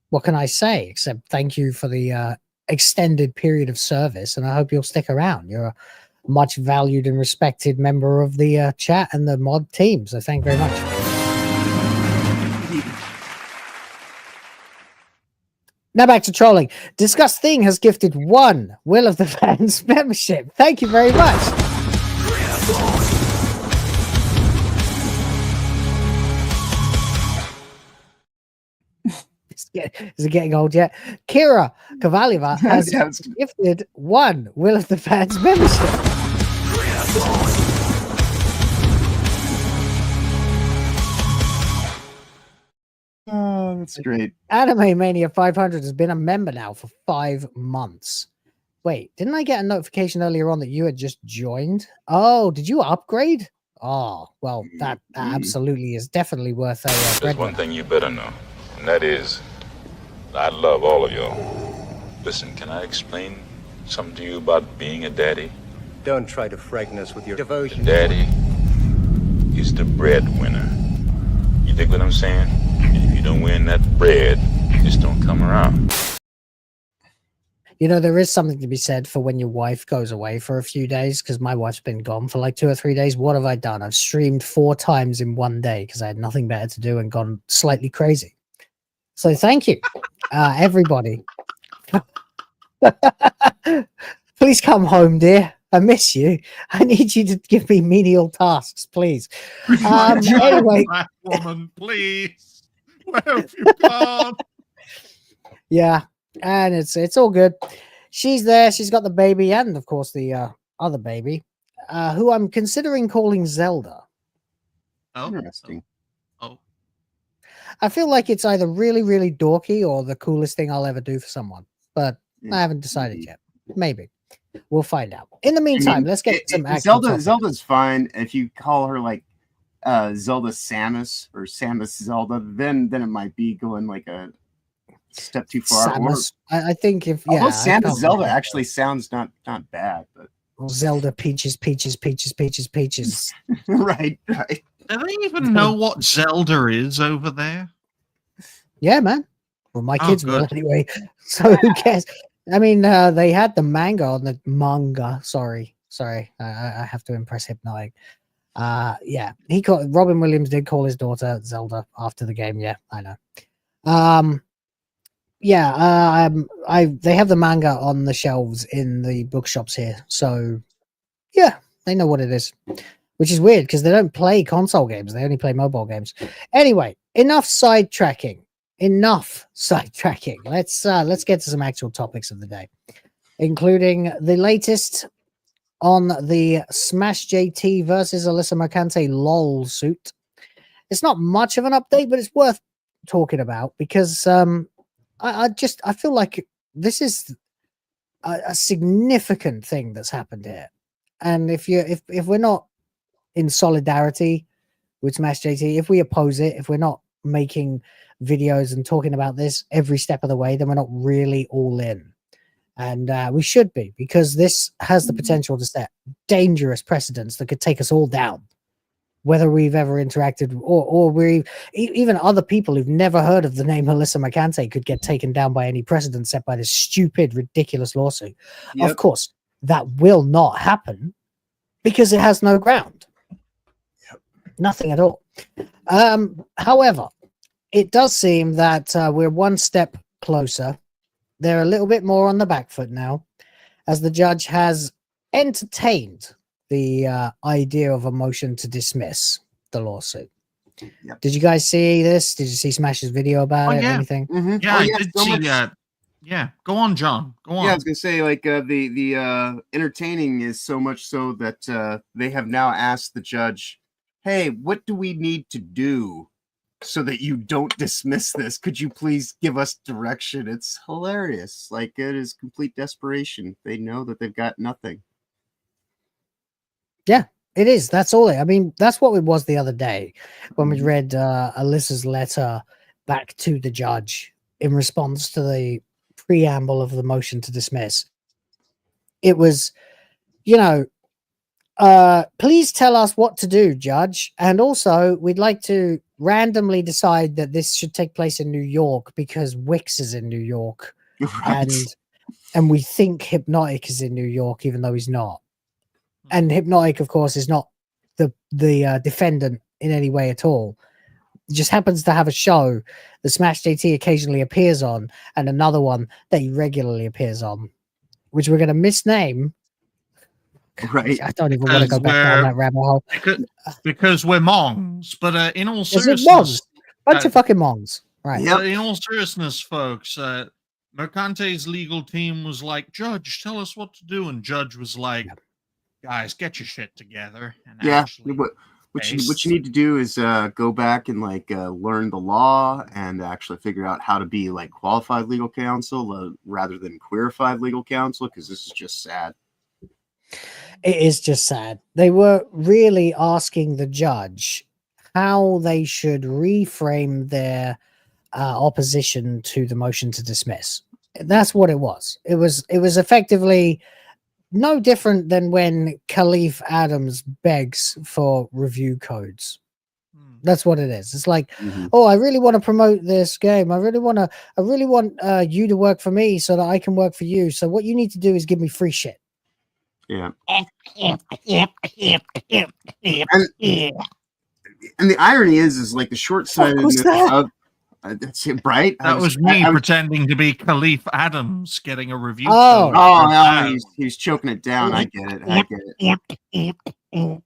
What can I say except thank you for the extended period of service, and I hope you'll stick around. You're a much valued and respected member of the chat and the mod team, so thank you very much. Now back to trolling. Disgust Thing has gifted 1 Will of the Fans membership. Thank you very much. Is it getting old yet? Kira Kavaliva has gifted 1 Will of the Fans membership. Oh, that's great. Anime Mania 500 has been a member now for 5 months. Wait, didn't I get a notification earlier on that you had just joined? Oh, did you upgrade? Oh, well, that absolutely is definitely worth a There's one thing you better know, and that is I love all of y'all. Listen, can I explain something to you about being a daddy? Don't try to frighten us with your devotion. Daddy is the breadwinner. You dig what I'm saying? And if you don't win that bread, it just don't come around. You know, there is something to be said for when your wife goes away for a few days, because my wife's been gone for like 2 or 3 days. What have I done? I've streamed 4 times in one day because I had nothing better to do and gone slightly crazy. So thank you, everybody. Please come home, dear. I miss you. I need you to give me menial tasks, please. Anyway, woman, please. Where have you gone? Yeah, and it's all good. She's there. She's got the baby, and of course the other baby, who I'm considering calling Zelda. Oh, interesting. I feel like it's either really, really dorky or the coolest thing I'll ever do for someone, but I haven't decided yet. Maybe we'll find out. In the meantime, let's get some action. Zelda's fine. If you call her like Zelda Samus or Samus Zelda, then it might be going like a step too far. Samus. I think if although Samus Zelda actually sounds not bad, but Zelda Peaches. right. Do they even know what Zelda is over there? Yeah, man. Well, my kids will anyway. So who cares? I mean, they had the manga. Sorry. I have to impress Hypnotic. Yeah, Robin Williams did call his daughter Zelda after the game. Yeah, I know. They have the manga on the shelves in the bookshops here. So yeah, they know what it is. Which is weird because they don't play console games. They only play mobile games. Anyway, enough sidetracking. Let's get to some actual topics of the day, including the latest on the Smash JT versus Alyssa Mercante Lolsuit. It's not much of an update, but it's worth talking about because I feel like this is a significant thing that's happened here. And if we're not in solidarity with Smash JT, if we oppose it, if we're not making videos and talking about this every step of the way, then we're not really all in. And we should be, because this has the potential to set dangerous precedents that could take us all down, whether we've ever interacted or we even other people who've never heard of the name Alyssa Mercante could get taken down by any precedent set by this stupid, ridiculous lawsuit. Of course, that will not happen because it has no ground. Nothing at all. However, it does seem that we're one step closer. They're a little bit more on the back foot now, as the judge has entertained the idea of a motion to dismiss the lawsuit. Yep. Did you guys see this? Did you see Smash's video about it? Yeah. Anything? Yeah, I did see that. Yeah, go on, John. Go on. Yeah, I was gonna say, like, the entertaining is so much so that they have now asked the judge, "Hey, what do we need to do so that you don't dismiss this. Could you please give us direction? It's hilarious. Like, it is complete desperation. They know that they've got nothing. Yeah, it is. That's all. I mean, that's what it was the other day when we read Alyssa's letter back to the judge in response to the preamble of the motion to dismiss. It was, you know, please tell us what to do, Judge. And also, we'd like to randomly decide that this should take place in New York because Wix is in New York. Right. And we think Hypnotic is in New York, even though he's not. And Hypnotic, of course, is not the defendant in any way at all. He just happens to have a show that Smash JT occasionally appears on, and another one that he regularly appears on, which we're going to misname. Right. I don't even want to go back down that rabbit hole. Because we're Mongs. But in all Is it seriousness... Mongs? Bunch of fucking Mongs. Right. In all seriousness, folks, Mercante's legal team was like, Judge, tell us what to do. And Judge was like, guys, get your shit together. And Yeah. actually What you need to do is go back and like learn the law and actually figure out how to be like qualified legal counsel rather than queerified legal counsel, because this is just sad. It is just sad. They were really asking the judge how they should reframe their opposition to the motion to dismiss. That's what it was. It was effectively no different than when Khalif Adams begs for review codes. That's what it is. It's like, oh, I really want to promote this game. I really want you to work for me so that I can work for you. So what you need to do is give me free shit. Yeah. And the irony is like the short-sightedness of that's it, right? That was me pretending to be Khalif Adams getting a review. Oh, no, he's choking it down. I get it.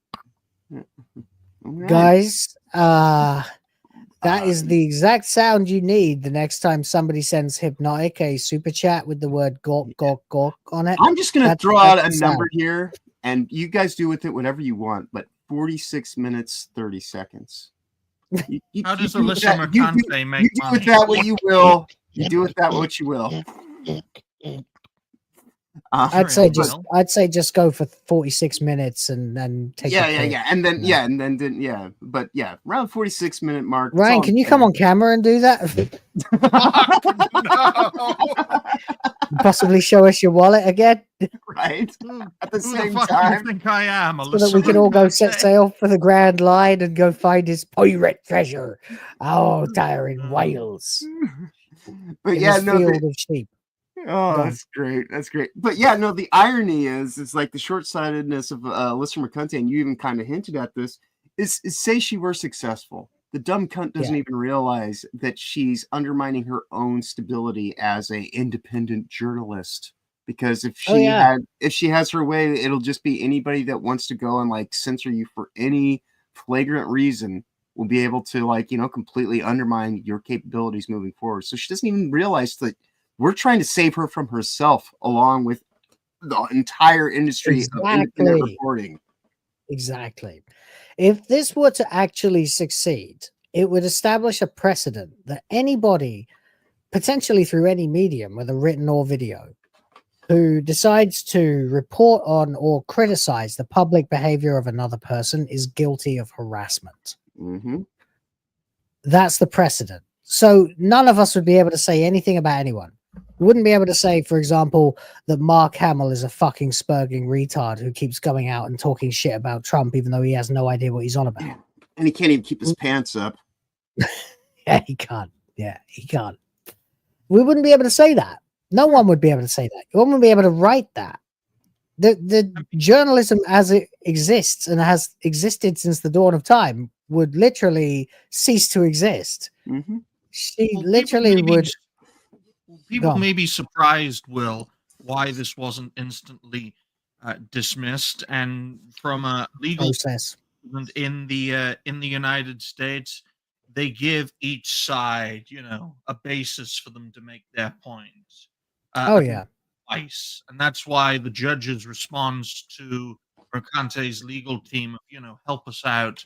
Guys, that is the exact sound you need the next time somebody sends Hypnotic a super chat with the word gawk, gawk, gawk on it. I'm just going to throw out a number here, and you guys do with it whatever you want, but 46 minutes, 30 seconds. How does Alyssa Mercante make you do with that what you will. You do with that what you will. I'd say just go for 46 minutes and then take but around 46-minute mark. Ryan, can you come on camera and do that? Possibly show us your wallet again, right? At the Who same the fuck time, do you think I am, so that we can all go set sail for the Grand Line and go find his pirate treasure out there in Wales. But field of sheep. Oh, that's great. That's great. But yeah, no, the irony is like the short-sightedness of Alyssa Mercante, and you even kind of hinted at this, is say she were successful. The dumb cunt doesn't even realize that she's undermining her own stability as a independent journalist. Because if she has her way, it'll just be anybody that wants to go and like censor you for any flagrant reason will be able to like, completely undermine your capabilities moving forward. So she doesn't even realize that we're trying to save her from herself along with the entire industry of independent reporting. Exactly. If this were to actually succeed, it would establish a precedent that anybody, potentially through any medium, whether written or video, who decides to report on or criticize the public behavior of another person is guilty of harassment. That's the precedent. So none of us would be able to say anything about anyone. We wouldn't be able to say, for example, that Mark Hamill is a fucking spurging retard who keeps going out and talking shit about Trump, even though he has no idea what he's on about. And he can't even keep his pants up. Yeah, he can't. Yeah, he can't. We wouldn't be able to say that. No one would be able to say that. No one would be able to write that. The journalism as it exists and has existed since the dawn of time would literally cease to exist. She literally would. People may be surprised, Will, why this wasn't instantly dismissed, and from a legal process in the United States, they give each side, a basis for them to make their points. And that's why the judge's response to Mercante's legal team of, help us out,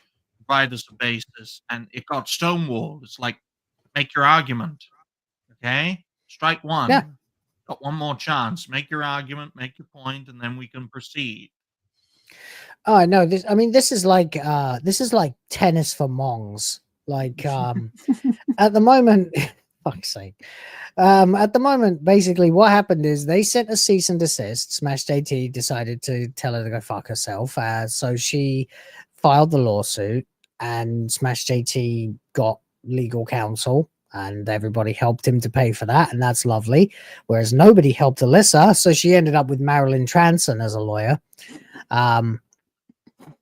provide us a basis, and it got stonewalled. It's like, make your argument, okay? Strike one. Yeah. Got one more chance. Make your argument, make your point, and then we can proceed. Oh no, this is like tennis for mongs. Like at the moment, fuck's sake. At the moment, basically what happened is they sent a cease and desist. Smash JT decided to tell her to go fuck herself. So she filed the lawsuit, and Smash JT got legal counsel, and everybody helped him to pay for that, and that's lovely. Whereas nobody helped Alyssa, so she ended up with Marilyn Transon as a lawyer.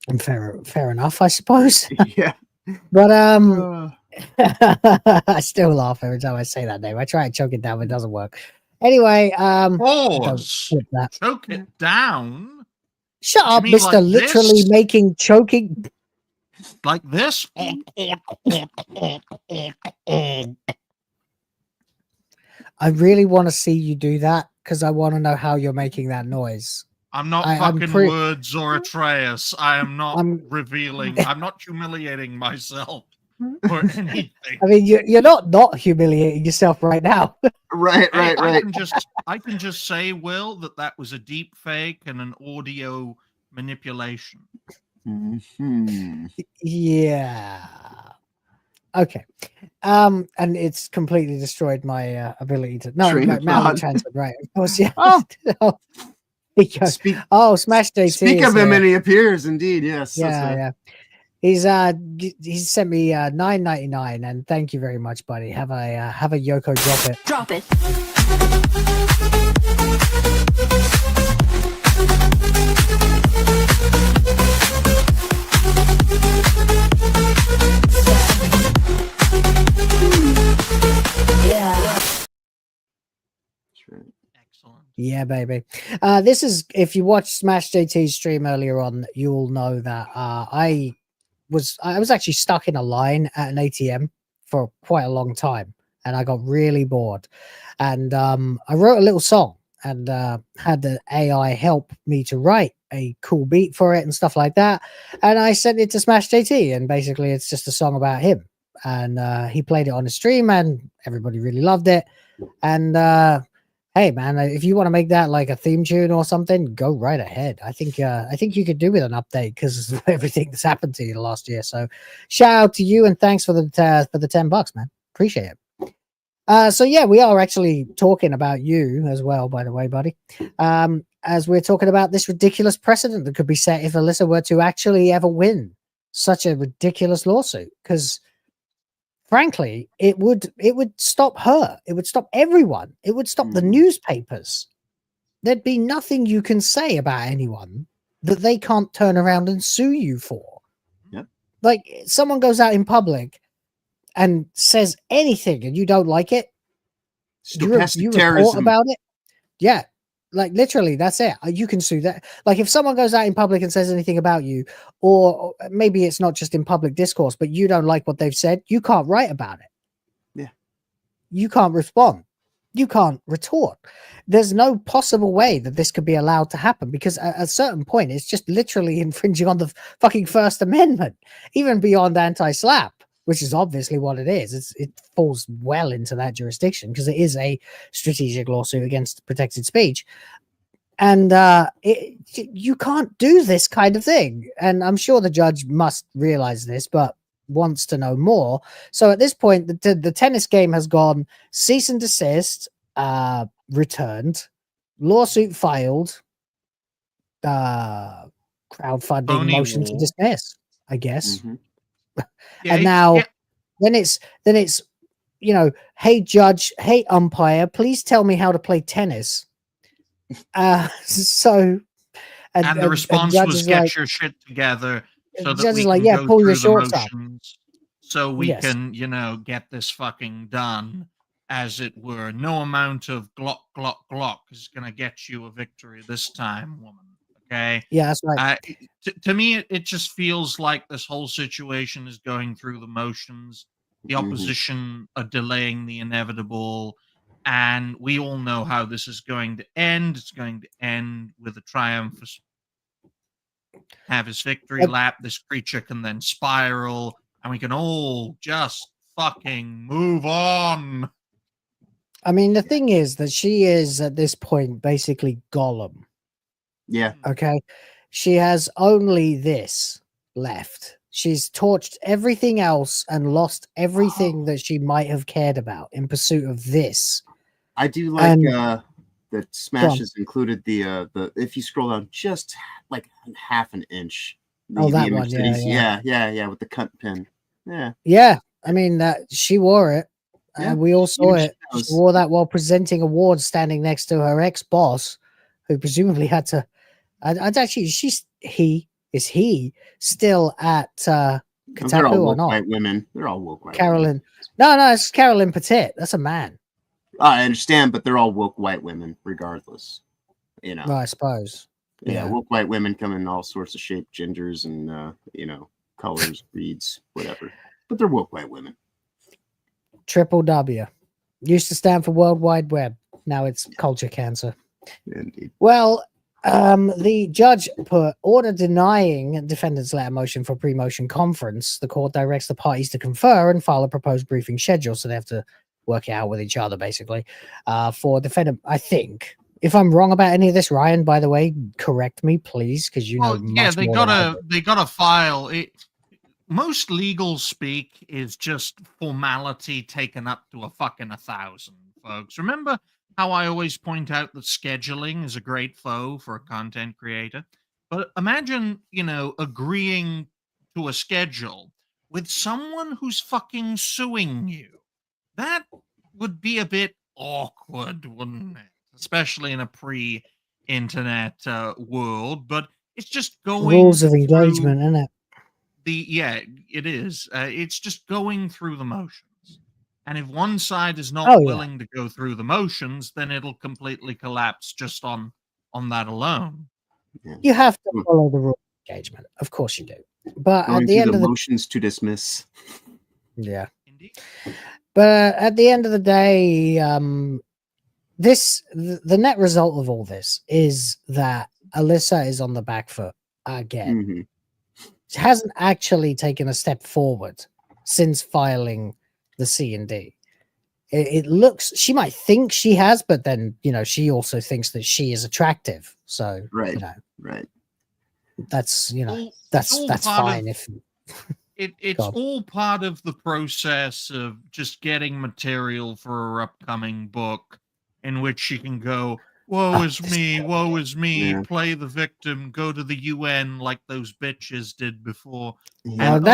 And fair enough, I suppose. Yeah. But I still laugh every time I say that name. I try to choke it down, but it doesn't work. Anyway, Pause. Choke it down. Shut up, mean Mr. like Literally this? making choking. Like this. I really want to see you do that because I want to know how you're making that noise. I'm not I'm fucking Words or Atreus. I am not revealing. I'm not humiliating myself or anything. I mean, you're not humiliating yourself right now. Right. I can just say, Will, that was a deep fake and an audio manipulation. Yeah. Okay. And it's completely destroyed my ability to Marilyn Transon, right? Of course, yeah. Smash JT. Speak of him, and he appears indeed. Yes. Yeah. He's sent me $9.99, and thank you very much, buddy. Have a Yoko drop it. Drop it. Yeah, baby. This is, if you watched Smash JT's stream earlier on, you'll know that I was actually stuck in a line at an ATM for quite a long time, and I got really bored. And I wrote a little song and had the AI help me to write a cool beat for it and stuff like that. And I sent it to Smash JT, and basically it's just a song about him. And he played it on the stream, and everybody really loved it. And hey man, if you want to make that like a theme tune or something, go right ahead. I think you could do with an update because of everything that's happened to you the last year. So shout out to you, and thanks for the $10, man. Appreciate it. So yeah, we are actually talking about you as well, by the way, buddy. As we're talking about this ridiculous precedent that could be set if Alyssa were to actually ever win such a ridiculous lawsuit, because frankly, it would stop her. It would stop everyone. It would stop the newspapers. There'd be nothing you can say about anyone that they can't turn around and sue you for. Yep. Like, someone goes out in public and says anything and you don't like it, you report about it. Yeah. Like, literally, that's it. You can sue that. Like, if someone goes out in public and says anything about you, or maybe it's not just in public discourse, but you don't like what they've said, you can't write about it. Yeah. You can't respond. You can't retort. There's no possible way that this could be allowed to happen, because at a certain point, it's just literally infringing on the fucking First Amendment, even beyond anti-slap, which is obviously what it is. It falls well into that jurisdiction because it is a strategic lawsuit against protected speech. And you can't do this kind of thing. And I'm sure the judge must realize this, but wants to know more. So at this point, the tennis game has gone cease and desist, returned, lawsuit filed, crowdfunding motion to dismiss, I guess. And now then it's hey judge, hey umpire, please tell me how to play tennis. So and the response was get your shit together so that we can go pull through your the shorts up, motions so we can get this fucking done, as it were. No amount of glock is gonna get you a victory this time, woman. Okay. Yeah, that's right. To me, it just feels like this whole situation is going through the motions. The opposition are delaying the inevitable, and we all know how this is going to end. It's going to end with a triumph have his victory lap. This creature can then spiral, and we can all just fucking move on. I mean, the thing is that she is at this point basically Gollum. Yeah. Okay. She has only this left. She's torched everything else and lost everything that she might have cared about in pursuit of this. I do like that Smash has included the if you scroll down just like half an inch. That image one, that he's- with the cut pin. Yeah. Yeah. I mean, that she wore it. Yeah, We all saw even it. She wore that while presenting awards, standing next to her ex-boss, who presumably had to. I'd actually, he still at They're Candappa all or woke not? white women. They're all woke white Carolyn. No, it's Carolyn Pate. That's a man. I understand, but they're all woke white women, regardless. You know. Well, I suppose. Yeah, woke white women come in all sorts of shape, genders, and colors, breeds, whatever. But they're woke white women. Triple W. Used to stand for World Wide Web. Now it's culture cancer. Indeed. Well, the judge put order denying defendant's letter motion for pre-motion conference. The court directs the parties to confer and file a proposed briefing schedule, so they have to work it out with each other, basically. For defendant, I think. If I'm wrong about any of this, Ryan, by the way, correct me, please, because you know much they more than I do. they gotta file it. Most legal speak is just formality taken up to a fucking 1,000, folks. Remember how I always point out that scheduling is a great foe for a content creator? But imagine, agreeing to a schedule with someone who's fucking suing you. That would be a bit awkward, wouldn't it? Especially in a pre-internet world. But it's just going Rules of engagement, isn't it? It is. It's just going through the motions. And if one side is not willing to go through the motions, then it'll completely collapse just on that alone. You have to follow the rules of engagement. Of course you do. But Going at the through end the of the motions to dismiss. Yeah. But at the end of the day, the net result of all this is that Alyssa is on the back foot again. Mm-hmm. She hasn't actually taken a step forward since filing the C&D. It looks, she might think she has, but then, she also thinks that she is attractive. So, right. That's, that's fine. It's all part of the process of just getting material for her upcoming book in which she can go, woe is me, play the victim, go to the UN like those bitches did before. And,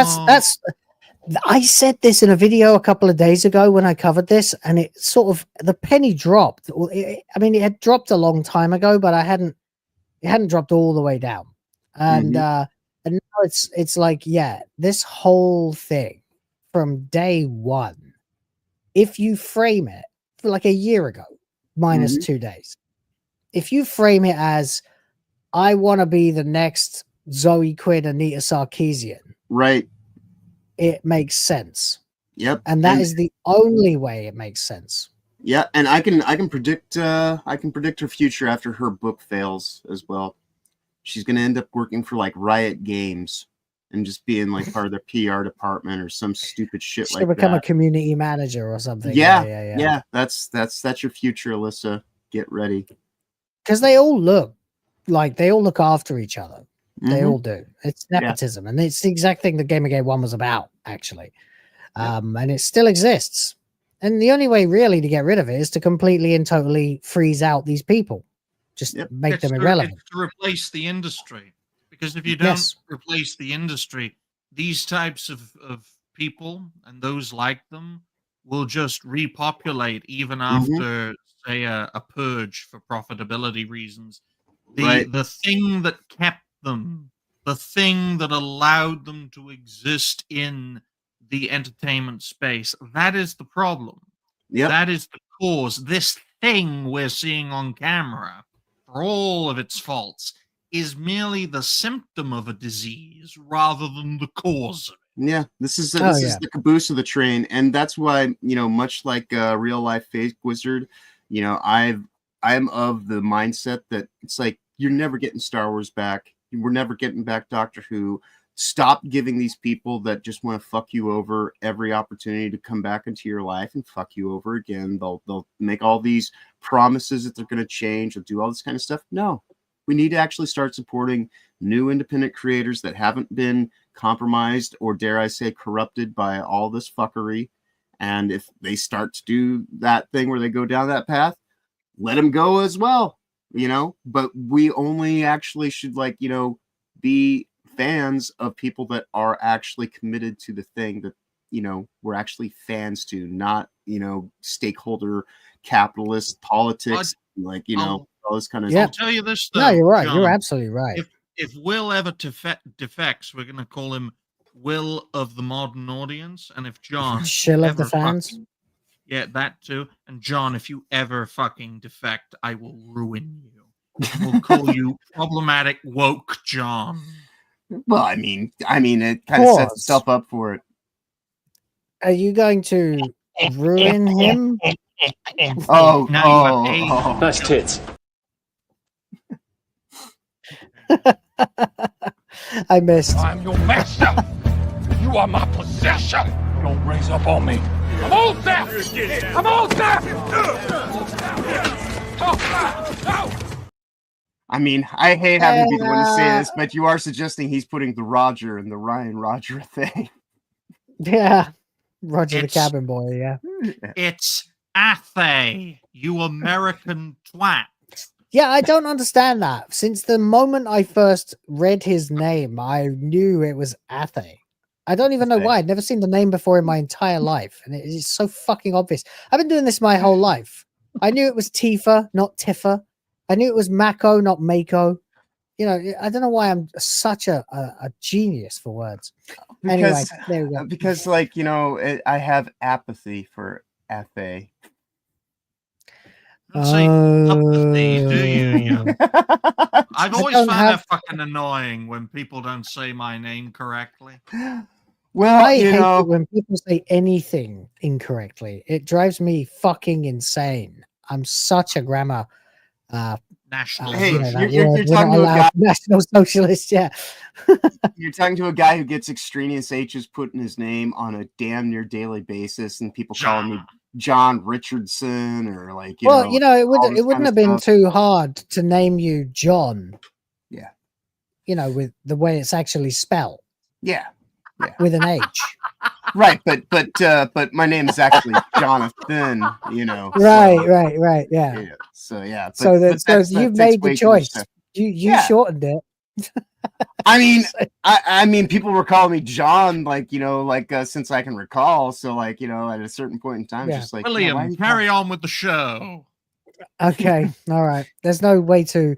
I said this in a video a couple of days ago when I covered this, and it sort of, the penny dropped. It had dropped a long time ago, but it hadn't dropped all the way down. And, and now it's like, this whole thing from day one, if you frame it for like a year ago, minus 2 days, if you frame it as, I want to be the next Zoe Quinn, Anita Sarkeesian, right, it makes sense. Yep, and that is the only way it makes sense. Yeah, and I can predict her future after her book fails as well. She's gonna end up working for like Riot Games and just being like part of their PR department or some stupid shit She'll like that. become a community manager or something. Yeah. That's your future, Alyssa. Get ready. Because they all look after each other. They all do. It's nepotism, and it's the exact thing that Gamergate 1 was about, actually. And it still exists. And the only way really to get rid of it is to completely and totally freeze out these people. Just make them irrelevant. It's to replace the industry. Because if you don't replace the industry, these types of people and those like them will just repopulate even after, say, a purge for profitability reasons. The thing that kept them, the thing that allowed them to exist in the entertainment space, that is the problem. That is the cause. This thing we're seeing on camera, for all of its faults, is merely the symptom of a disease rather than the cause of it. Yeah, this is the caboose of the train, and that's why, much like a real life fake wizard, I'm of the mindset that it's like you're never getting Star Wars back. We're never getting back Doctor Who. Stop giving these people that just want to fuck you over every opportunity to come back into your life and fuck you over again. They'll make all these promises that they're going to change. They'll do all this kind of stuff. No, we need to actually start supporting new independent creators that haven't been compromised or, dare I say, corrupted by all this fuckery. And if they start to do that thing where they go down that path, let them go as well, you know. But we only actually should, like, you know, be fans of people that are actually committed to the thing that, you know, we're actually fans to, not, you know, stakeholder capitalist politics, like, you know, all this kind of I'll stuff. tell you this, though. No, you're right. John, You're absolutely right. If Will ever defects, we're going to call him Will of the modern audience. And if John Shill of the ever fans. yeah, that too. And John, if you ever fucking defect, I will ruin you. We'll call you problematic woke John. Well, I mean, it kind of sets itself up for it. Are you going to ruin him? Oh, Nice tits. I missed. I'm your master. You are my possession. Don't raise up on me. I'm all deaf. I'm all deaf. I mean, I hate having to be the one to say this, but you are suggesting he's putting the Roger in the Ryan Roger thing. Yeah. Roger the cabin boy, yeah. It's Athe, you American twat. Yeah, I don't understand that. Since the moment I first read his name, I knew it was Athe. I don't even know why. I'd never seen the name before in my entire life. And it is so fucking obvious. I've been doing this my whole life. I knew it was Tifa, not Tifa. I knew it was Mako, not Mako. You know, I don't know why I'm such a genius for words. Anyway, there we go. Because, like, you know, I have apathy for Athe. Don't say apathy, do you? I've always found that fucking annoying when people don't say my name correctly. Well, I you hate know, it when people say anything incorrectly. It drives me fucking insane. I'm such a grammar national. Hey, you know, you're talking to a guy. National socialist, yeah. You're talking to a guy who gets extraneous H's put in his name on a damn near daily basis, and people calling me John Richardson or like, you know, You know, it wouldn't kind have of been stuff. too hard to name you John. Yeah. You know, with the way it's actually spelled. Yeah. With an H. Right, but my name is actually Jonathan, you know. Right, yeah. So yeah. So you've made the way too much choice. time. You shortened it. I mean, people were calling me John, like, you know, like since I can recall. So, like, you know, at a certain point in time, it's just like, William, why do you carry on with the show. Okay, all right. There's no way to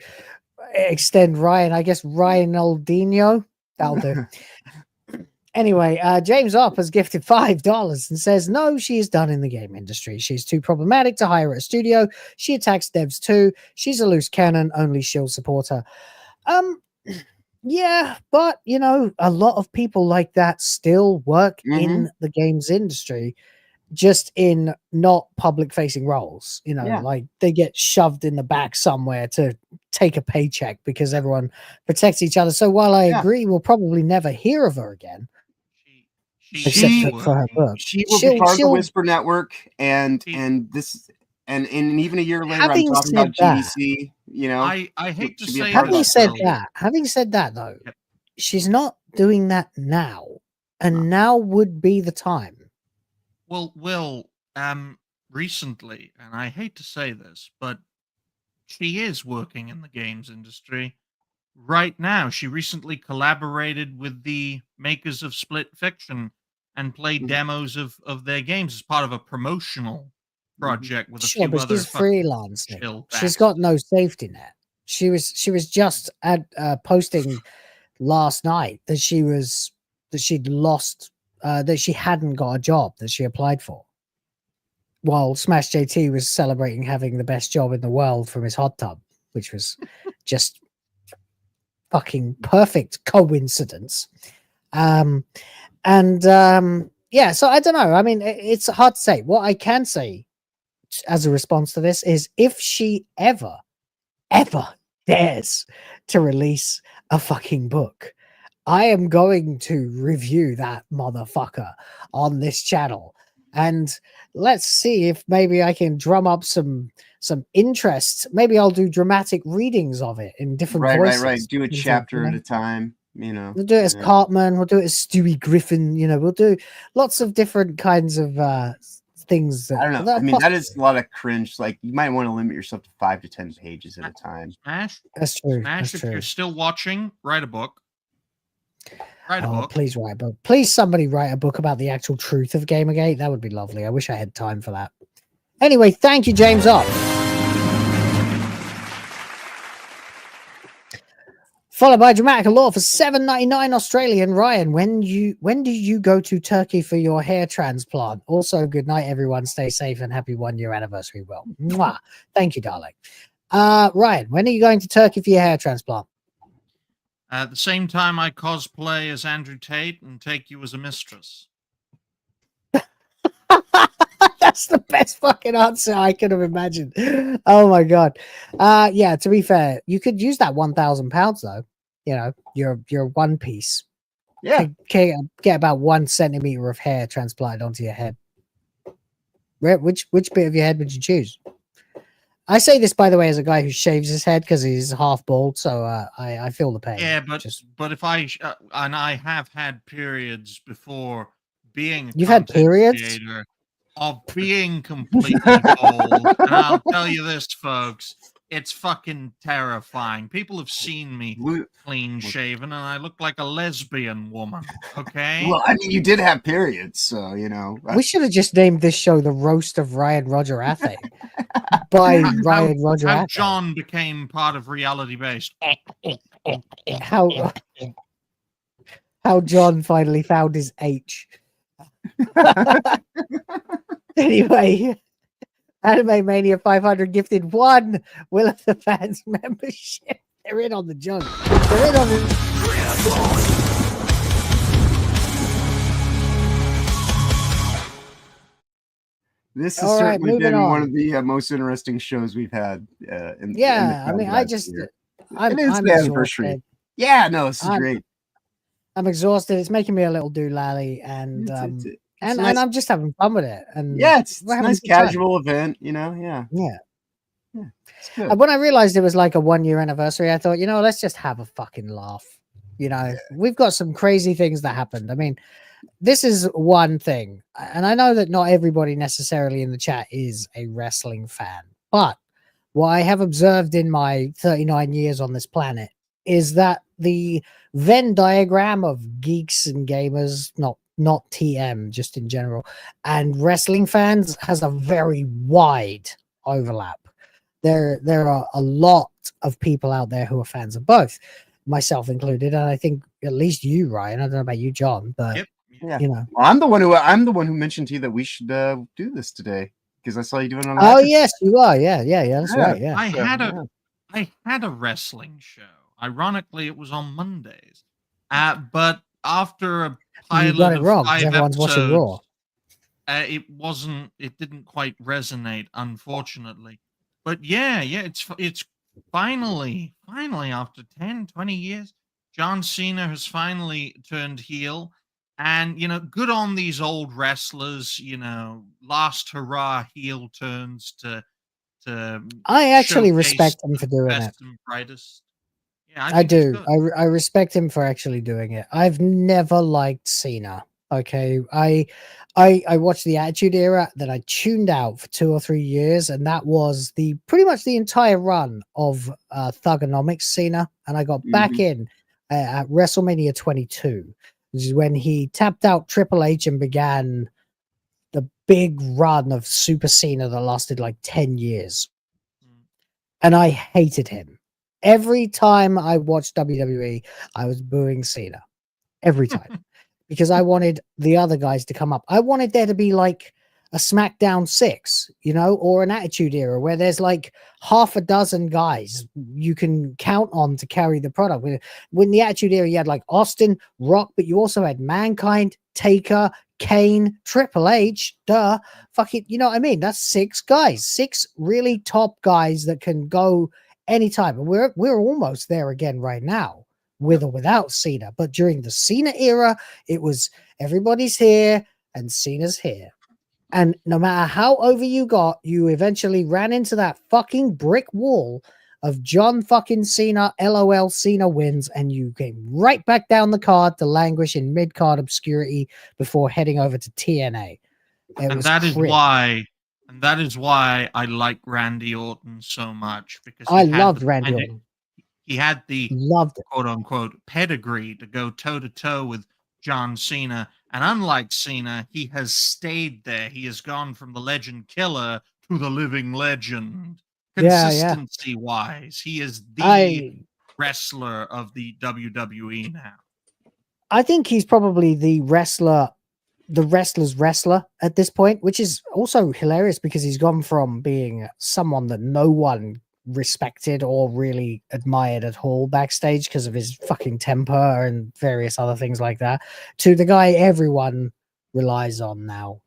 extend Ryan. I guess Ryan Aldino. That'll do. Anyway, James Opp has gifted $5 and says, no, she is done in the game industry. She's too problematic to hire at a studio. She attacks devs too. She's a loose cannon. Only she'll support her. Yeah, but, you know, a lot of people like that still work in the games industry, just in not public-facing roles. You know, like they get shoved in the back somewhere to take a paycheck because everyone protects each other. So while I agree, we'll probably never hear of her again. Except for her book. She will be part of the Whisper Network, and even a year later, I'm talking about GDC. You know, I hate to say having said that though, she's not doing that now, and now would be the time. Well, recently, and I hate to say this, but she is working in the games industry right now. She recently collaborated with the makers of Split Fiction and played demos of their games as part of a promotional project with a few but other she's freelance. chill She's got no safety net. She was just posting last night that she'd lost that she hadn't got a job that she applied for, while Smash JT was celebrating having the best job in the world from his hot tub, which was just fucking perfect coincidence. Yeah, so I don't know. I mean, it's hard to say. What I can say as a response to this is if she ever dares to release a fucking book, I am going to review that motherfucker on this channel. And let's see if maybe I can drum up some interest. Maybe I'll do dramatic readings of it in different voices. Right. Do a chapter at a time. We'll do it as Cartman. We'll do it as Stewie Griffin. We'll do lots of different kinds of things. I don't know. I mean, that is a lot of cringe. Like, you might want to limit yourself to 5 to 10 pages at a time. Smash. That's true. Smash, if you're still watching, write a book. Write a book. Please write a book. Please, somebody write a book about the actual truth of Gamergate. That would be lovely. I wish I had time for that. Anyway, thank you, James Up. Followed by DramaticaLaur for $7.99 Australian. Ryan, when do you go to Turkey for your hair transplant? Also, good night, everyone. Stay safe and happy 1 year anniversary. Well, mwah. Thank you, darling. Ryan, when are you going to Turkey for your hair transplant? At the same time, I cosplay as Andrew Tate and take you as a mistress. That's the best fucking answer I could have imagined. Oh my god. Yeah, to be fair, you could use that £1,000 though. Your one piece. Yeah. Get about 1 centimeter of hair transplanted onto your head. Which bit of your head would you choose? I say this, by the way, as a guy who shaves his head because he's half bald, so I feel the pain. Yeah, but if I and I have had periods before being You've had periods creator of being completely bald, and I'll tell you this, folks, it's fucking terrifying. People have seen me clean shaven, and I look like a lesbian woman. Okay. Well, I mean, you did have periods, so We should have just named this show "The Roast of Ryan Roger Athe" by Ryan Roger How Athe. John became part of Reality Based. How John finally found his H. Anyway, Anime Mania 500 gifted 1 Will of the Fans membership. They're in on the junk. They're in on the... This has certainly been one of the most interesting shows we've had. I mean, I'm the anniversary. Yeah, no, this is great. I'm exhausted. It's making me a little doolally, and nice. I'm just having fun with it. And yeah, it's a nice casual event, Yeah. And when I realized it was like a 1 year anniversary, I thought, let's just have a fucking laugh. We've got some crazy things that happened. I mean, this is one thing, and I know that not everybody necessarily in the chat is a wrestling fan, but what I have observed in my 39 years on this planet is that the Venn diagram of geeks and gamers, not TM, just in general, and wrestling fans has a very wide overlap. There are a lot of people out there who are fans of both, myself included, and I think at least you, Ryan. I don't know about you, John, but Well, I'm the one who mentioned to you that we should do this today because I saw you doing it on. Oh yes, you are. Yeah, that's right. Yeah, I had a wrestling show. Ironically, it was on Mondays, but after a pilot got it of wrong. 5 Everyone's watching Raw. It didn't quite resonate, unfortunately. But yeah, it's finally after 10, 20 years, John Cena has finally turned heel. And, good on these old wrestlers, last hurrah heel turns to I actually respect him for doing it. And brightest. Yeah, I do. I respect him for actually doing it. I've never liked Cena. Okay. I watched the Attitude Era, that I tuned out for 2 or 3 years, and that was pretty much the entire run of Thugonomics Cena, and I got back in at WrestleMania 22, which is when he tapped out Triple H and began the big run of Super Cena that lasted like 10 years. And I hated him. Every time I watched WWE, I was booing Cena. Every time. Because I wanted the other guys to come up. I wanted there to be like a SmackDown 6, or an Attitude Era where there's like half a dozen guys you can count on to carry the product. When the Attitude Era, you had like Austin, Rock, but you also had Mankind, Taker, Kane, Triple H, fucking, you know what I mean? That's 6 guys, 6 really top guys that can go anytime. And we're almost there again right now, with or without Cena. But during the Cena era, it was everybody's here and Cena's here. And no matter how over you got, you eventually ran into that fucking brick wall of John fucking Cena, LOL, Cena wins, and you came right back down the card to languish in mid-card obscurity before heading over to TNA. And that is why I like Randy Orton so much, because I loved Randy Orton. He had the quote unquote pedigree to go toe to toe with John Cena, and unlike Cena, he has stayed there. He has gone from the legend killer to the living legend. Consistency wise, he is the wrestler of the WWE now. I think he's probably the wrestler's wrestler at this point, which is also hilarious because he's gone from being someone that no one respected or really admired at all backstage because of his fucking temper and various other things like that, to the guy everyone relies on now.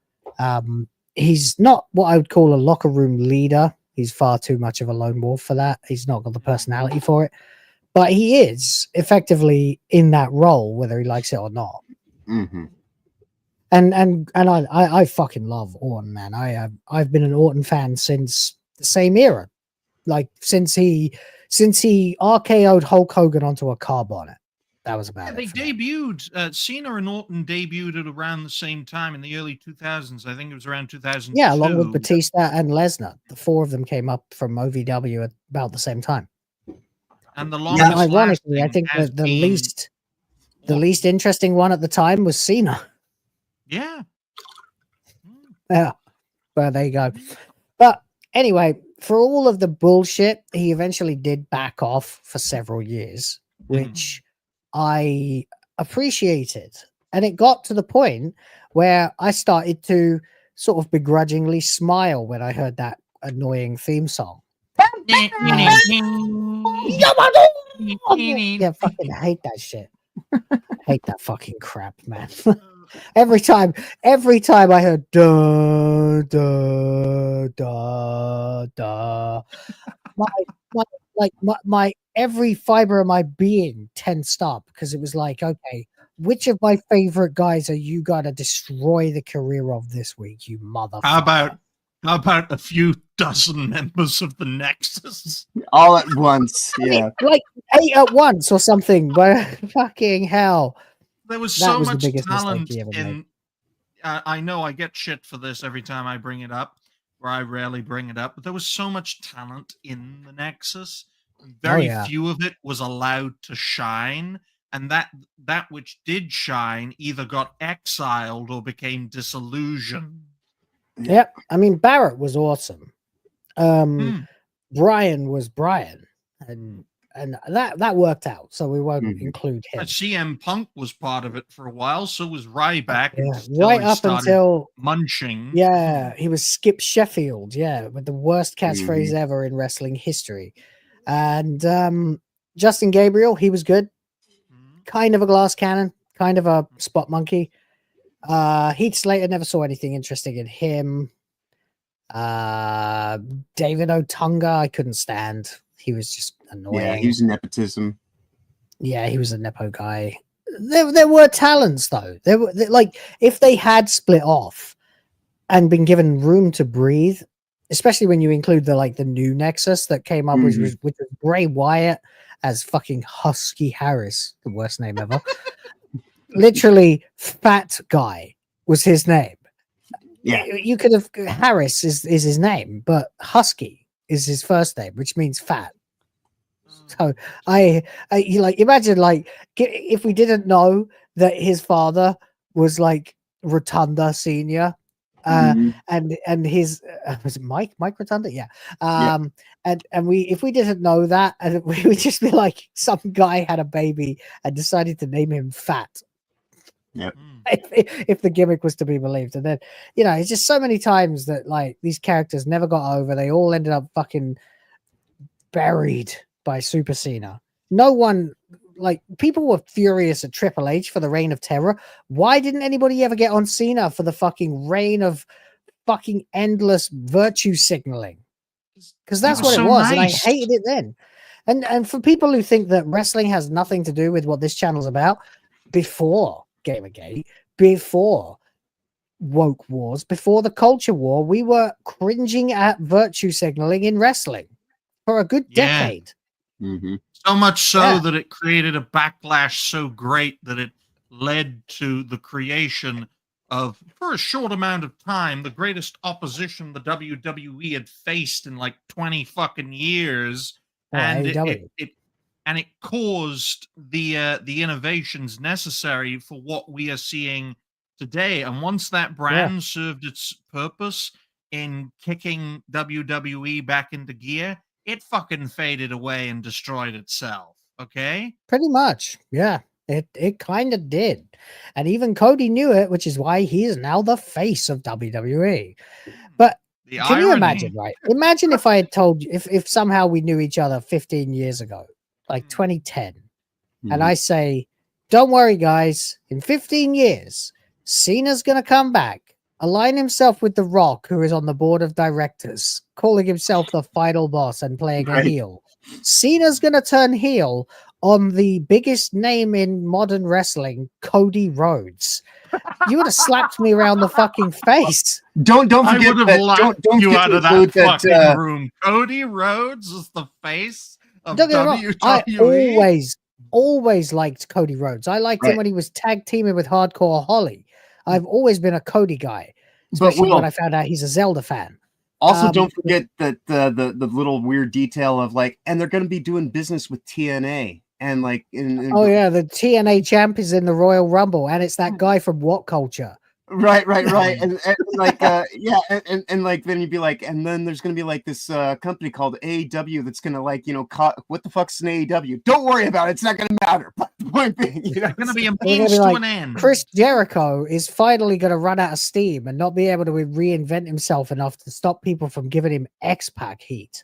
He's not what I would call a locker room leader. He's far too much of a lone wolf for that. He's not got the personality for it, but he is effectively in that role, whether he likes it or not. Mm-hmm. And I fucking love Orton, man. I've been an Orton fan since the same era, like since he RKO'd Hulk Hogan onto a car bonnet. That was about it. They debuted, Cena and Orton debuted at around the same time in the early 2000s. I think it was around 2002. Yeah, along with Batista and Lesnar. The four of them came up from OVW at about the same time. And the longest ironically, I think the least interesting one at the time was Cena. Yeah. Yeah. Well, there you go. But anyway, for all of the bullshit, he eventually did back off for several years, which I appreciated. And it got to the point where I started to sort of begrudgingly smile when I heard that annoying theme song. Yeah, fucking hate that shit. Hate that fucking crap, man. Every time I heard da da da da, my every fiber of my being tensed up because it was like, okay, which of my favorite guys are you gonna destroy the career of this week, you motherfucker? How about a few dozen members of the Nexus? All at once, yeah. Like 8 at once or something, but fucking hell. There was so much talent in. I know I get shit for this every time I bring it up, or I rarely bring it up, but there was so much talent in the Nexus. Very few of it was allowed to shine, and that which did shine either got exiled or became disillusioned. Yep, I mean Barrett was awesome. Brian was Brian, and that worked out, so we won't include him. CM Punk was part of it for a while, so was Ryback. Right up until munching. Yeah, he was Skip Sheffield, with the worst catchphrase ever in wrestling history. And Justin Gabriel, he was good. Kind of a glass cannon, kind of a spot monkey. Heath Slater, never saw anything interesting in him. David Otunga, I couldn't stand. He was just annoying. Yeah, he was nepotism. Yeah, he was a nepo guy. There were talents though. There were like if they had split off and been given room to breathe, especially when you include the new Nexus that came up, which was Bray Wyatt as fucking Husky Harris, the worst name ever. Literally, Fat Guy was his name. Yeah, you could have Harris is his name, but Husky is his first name, which means fat. So I imagine if we didn't know that his father was like Rotunda Senior, and his was it Mike Rotunda? Yeah. And if we didn't know that, and we would just be like, some guy had a baby and decided to name him Fat. Yep. If the gimmick was to be believed. And then, it's just so many times that these characters never got over. They all ended up fucking buried by Super Cena. No one, people were furious at Triple H for the Reign of Terror. Why didn't anybody ever get on Cena for the fucking reign of fucking endless virtue signaling? because that's what it was, and I hated it then. And for people who think that wrestling has nothing to do with what this channel's about, before Gamergate, before woke wars, before the culture war, we were cringing at virtue signaling in wrestling for a good decade. So much so that it created a backlash so great that it led to the creation of, for a short amount of time, the greatest opposition the WWE had faced in like 20 fucking years. And it caused the innovations necessary for what we are seeing today. And once that brand served its purpose in kicking WWE back into gear, it fucking faded away and destroyed itself. Okay? Pretty much. Yeah. It kind of did. And even Cody knew it, which is why he is now the face of WWE. But can you imagine, right? Imagine if I had told you, if somehow we knew each other 15 years ago, like 2010, and I say, don't worry, guys, in 15 years, Cena's going to come back, align himself with The Rock, who is on the board of directors, calling himself the final boss and playing a heel. Cena's going to turn heel on the biggest name in modern wrestling, Cody Rhodes. You would have slapped me around the fucking face. Don't forget I would have that. laughed Don't you out of that fucking that, room. Cody Rhodes is the face of Don't get me wrong, WWE. I always liked Cody Rhodes. I liked him when he was tag teaming with Hardcore Holly. I've always been a Cody guy, especially when I found out he's a Zelda fan. Also, don't forget that the little weird detail of like, and they're going to be doing business with TNA. And like, oh yeah, the TNA champ is in the Royal Rumble, and it's that guy from What Culture. Right, and like, and like, then you'd be like, and then there's gonna be like this company called AEW that's gonna like, what the fuck's an AEW? Don't worry about it; it's not gonna matter. But the point being, it's gonna be a means to an end. Chris Jericho is finally gonna run out of steam and not be able to reinvent himself enough to stop people from giving him X-Pac heat.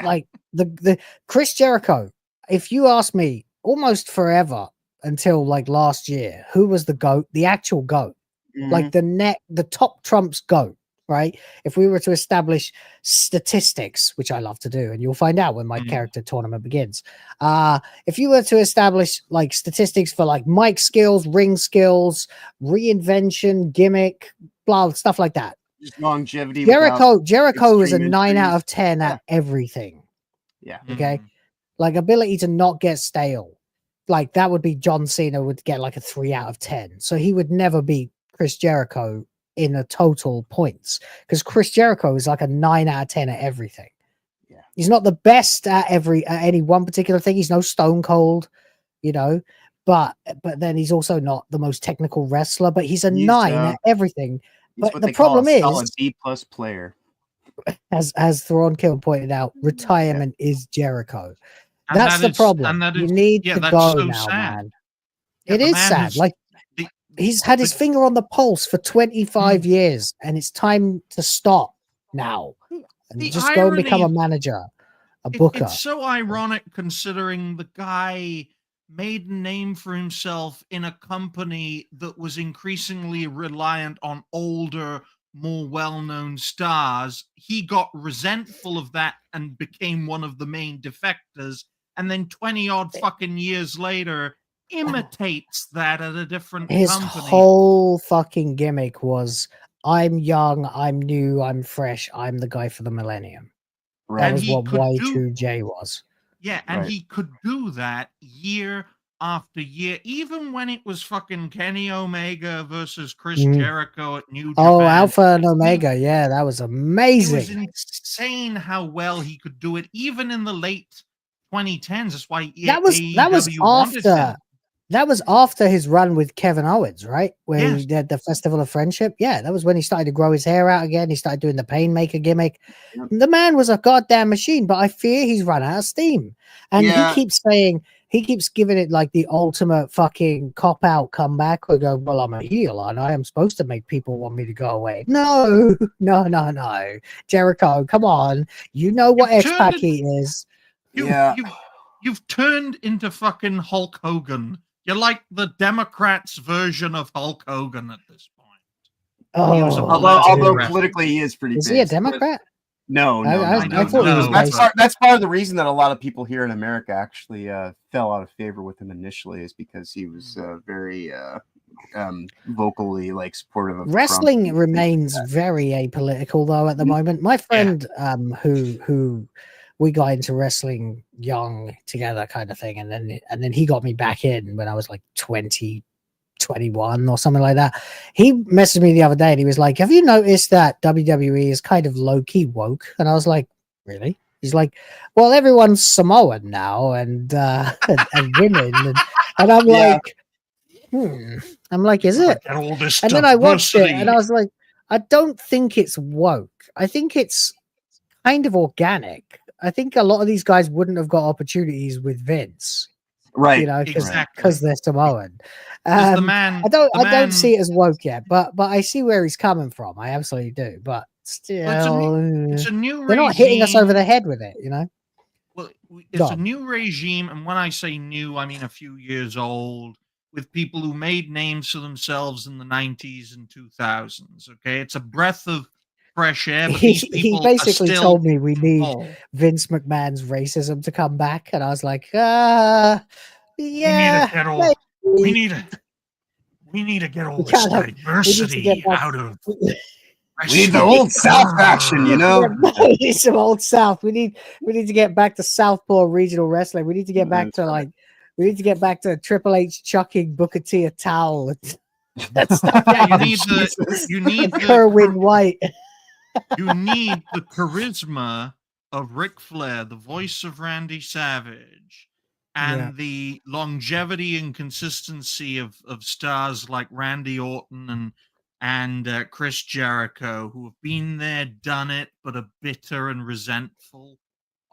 Like the Chris Jericho. If you ask me, almost forever until like last year, who was the GOAT, the actual GOAT, like the top trumps GOAT, right? If we were to establish statistics, which I love to do, and you'll find out when my character tournament begins. If you were to establish like statistics for like mic skills, ring skills, reinvention, gimmick, blah, stuff like that. Just longevity. Jericho is a 9 out of 10 at everything. Yeah. Okay. Like ability to not get stale. Like that would be John Cena would get like a 3 out of 10. So he would never beat Chris Jericho in a total points because Chris Jericho is like a 9 out of 10 at everything. Yeah. He's not the best at any one particular thing. He's no Stone Cold, but then he's also not the most technical wrestler, but he's 9 at everything. But the problem is solid B+ player. As Thornkill pointed out, retirement is Jericho. That's the problem. You need to go now, man. It is sad. Like he's had his finger on the pulse for 25 years, and it's time to stop now and just go and become a manager, a booker. It's so ironic considering the guy made a name for himself in a company that was increasingly reliant on older, more well-known stars. He got resentful of that and became one of the main defectors, and then 20-odd fucking years later imitates that at a different His company. whole fucking gimmick was, I'm young, I'm new, I'm fresh, I'm the guy for the millennium. That was what Y2J was. Yeah, and he could do that year after year, even when it was fucking Kenny Omega versus Chris Jericho at New Japan. Oh, Alpha and Omega, yeah, that was amazing. It was insane how well he could do it, even in the late 2010s. That's why that was after his run with Kevin Owens, right? Where he did the Festival of Friendship. Yeah, that was when he started to grow his hair out again. He started doing the Painmaker gimmick. The man was a goddamn machine, but I fear he's run out of steam. And he keeps saying, he keeps giving it like the ultimate fucking cop-out comeback. We go, well, I'm a heel, and I am supposed to make people want me to go away. No. Jericho, come on. You know what X-Pac he is. You've turned into fucking Hulk Hogan. You're like the Democrats' version of Hulk Hogan at this point. Although politically he is pretty big. Is he a Democrat? No, I thought he was that's part of the reason that a lot of people here in America actually fell out of favor with him initially, is because he was very vocally like supportive of wrestling. Trump. Remains very apolitical though at the moment. My friend, who we got into wrestling young together, kind of thing, and then he got me back in when I was like 20. 21 or something like that. He messaged me the other day and he was like, have you noticed that WWE is kind of low-key woke? And I was like, really? He's like, well, everyone's Samoan now and women and I'm like, I'm like, is it? And then I watched it and I was like, I don't think it's woke. I think it's kind of organic. I think a lot of these guys wouldn't have got opportunities with Vince. Right, you know, because they're Samoan. I don't see it as woke yet, but I see where he's coming from. I absolutely do, but still, it's a new they're not hitting us over the head with it, you know. Well, it's a new regime, and when I say new, I mean a few years old, with people who made names for themselves in the 90s and 2000s. Okay, it's a breath of fresh air. But he basically told me we need Vince McMahon's racism to come back, and I was like, yeah, we need to get all this diversity out of. We need the old South action, you know. We need some old South. We need to get back to Southpaw regional wrestling. We need to get back to Triple H chucking Booker T a towel. That's you need Kerwin White. You need the charisma of Ric Flair, the voice of Randy Savage, and the longevity and consistency of stars like Randy Orton and Chris Jericho, who have been there, done it, but are bitter and resentful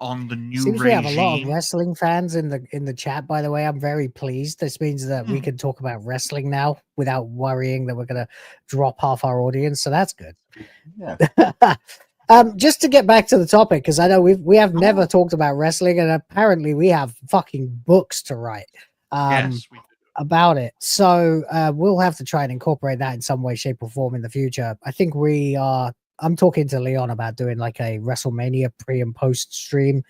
on the new regime. We have a lot of wrestling fans in the chat, by the way. I'm very pleased. This means that we can talk about wrestling now without worrying that we're going to drop half our audience. So that's good. Yeah. Just to get back to the topic, because I know we have never talked about wrestling, and apparently we have fucking books to write about it. So we'll have to try and incorporate that in some way, shape, or form in the future. I think I'm talking to Leon about doing like a WrestleMania pre and post stream.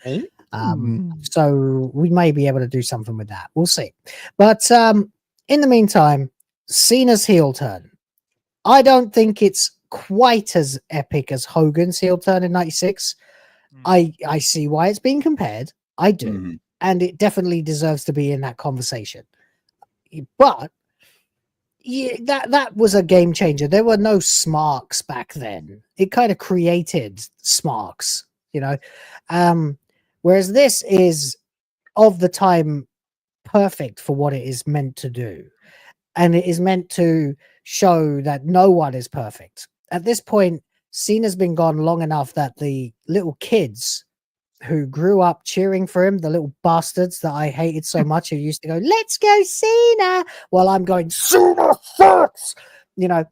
So we may be able to do something with that. We'll see. But in the meantime, Cena's heel turn. I don't think it's quite as epic as Hogan's heel turn in 96. I see why it's being compared. I do. And it definitely deserves to be in that conversation. But yeah, that was a game changer. There were no smarks back then. It kind of created smarks, you know. Whereas this is of the time perfect for what it is meant to do. And it is meant to show that no one is perfect. At this point, Cena's been gone long enough that the little kids who grew up cheering for him, the little bastards that I hated so much, who used to go, let's go Cena, while I'm going, Cena sucks, you know,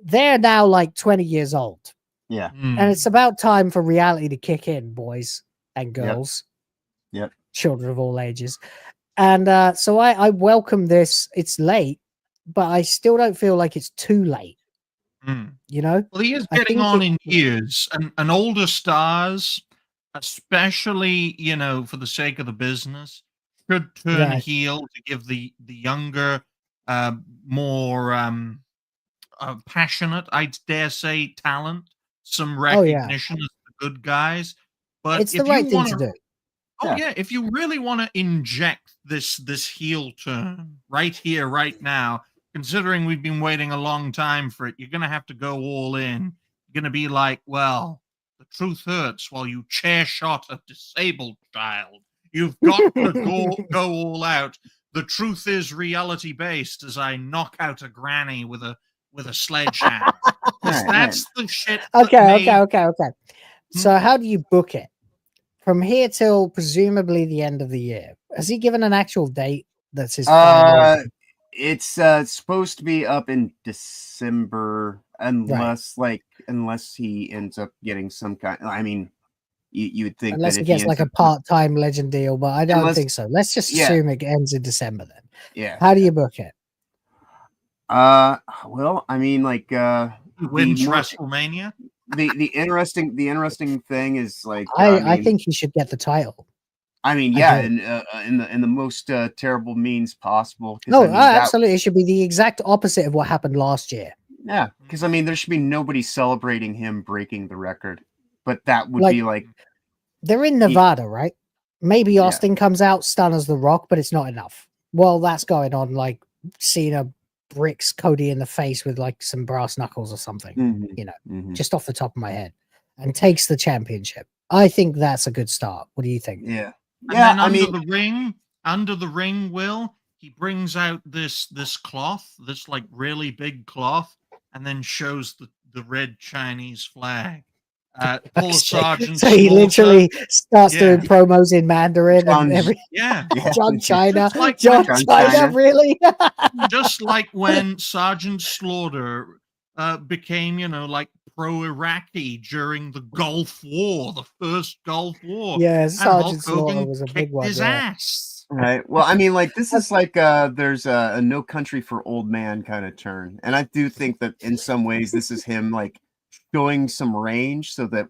they're now like 20 years old. Yeah. And it's about time for reality to kick in, boys and girls. Yep. Children of all ages. And so I welcome this. It's late, but I still don't feel like it's too late. You know? Well, he is getting on in years, and older stars, especially, you know, for the sake of the business, should turn heel to give the younger, more passionate, I dare say, talent some recognition as the good guys. But it's the right thing to do. Oh yeah, if you really want to inject this heel turn right here, right now, considering we've been waiting a long time for it, you're going to have to go all in. You're going to be like, well, the truth hurts while you chair shot a disabled child. You've got to go all out. The truth is reality based as I knock out a granny with a sledgehammer. That's the shit. Okay. So how do you book it? From here till presumably the end of the year. Has he given an actual date? That's his final? It's supposed to be up in December, unless he ends up getting some kind. I mean, you would think unless that he gets like a part-time legend deal, but I don't think so. Let's just assume it ends in December then. Yeah. How do you book it? Well, I mean, like wins WrestleMania. the interesting thing is like I think he should get the title. I mean, I yeah, do. in the most terrible means possible. 'Cause, No, I mean, that- absolutely. It should be the exact opposite of what happened last year. Yeah, because I mean, there should be nobody celebrating him breaking the record, but that would Like, be like they're in Nevada, right? Maybe Austin comes out, stunners The Rock, but it's not enough. Well, that's going on. Like Cena bricks Cody in the face with like some brass knuckles or something, you know, just off the top of my head, and takes the championship. I think that's a good start. What do you think? Yeah, And then under the ring, Will, he brings out this cloth, this like really big cloth, and then shows the red Chinese flag. Full of Sergeant So he Slaughter. literally starts doing promos in Mandarin John- and every yeah. John China, Just like John when- China, really? Just like when Sergeant Slaughter became, like pro-Iraqi during the Gulf War, the first Gulf War. Yeah, and Sergeant Hulk Hogan Slaughter was a big kicked one. his Yeah. ass. Right. Well, I mean, like this is like there's a No Country for Old Man kind of turn, and I do think that in some ways this is him like showing some range, so that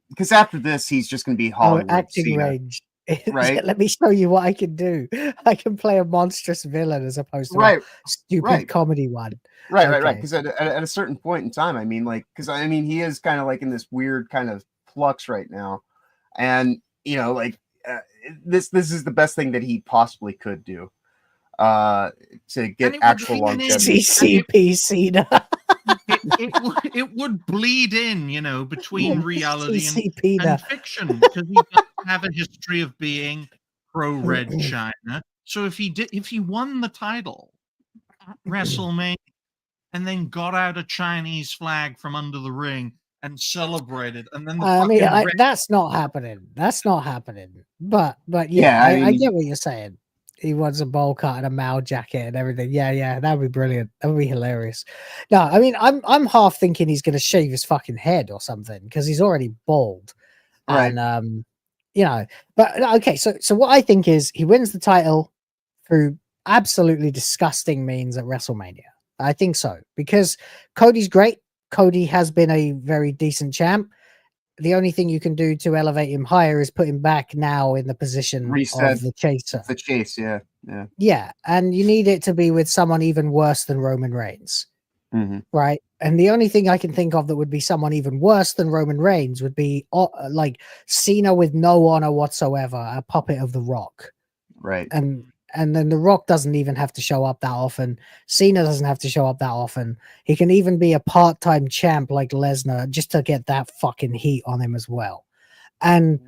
because after this he's just going to be Hollywood acting Cena, range. right? Let me show you what I can do. I can play a monstrous villain as opposed to Right, a stupid right. comedy one. Right. Okay. Because at a certain point in time, I mean, like, because I mean, he is kind of like in this weird kind of flux right now, and like this is the best thing that he possibly could do to get actual longevity. CCP Cena. It would bleed in, between reality CCP and fiction, because he doesn't have a history of being pro-Red China. So if he won the title at WrestleMania and then got out a Chinese flag from under the ring and celebrated, and then that's not happening. That's not happening. But Yeah, I I mean- get what you're saying. He wants a bowl cut and a Mao jacket and everything. Yeah, that'd be brilliant. That would be hilarious. No, I mean, I'm half thinking he's going to shave his fucking head or something because he's already bald. Right. And but okay. So what I think is he wins the title through absolutely disgusting means at WrestleMania. I think so because Cody's great. Cody has been a very decent champ. The only thing you can do to elevate him higher is put him back now in the position Reset of the chaser. The chase, yeah. Yeah, and you need it to be with someone even worse than Roman Reigns, right? And the only thing I can think of that would be someone even worse than Roman Reigns would be like Cena with no honor whatsoever, a puppet of The Rock. Right. And then The Rock doesn't even have to show up that often. Cena doesn't have to show up that often. He can even be a part-time champ like Lesnar just to get that fucking heat on him as well. And,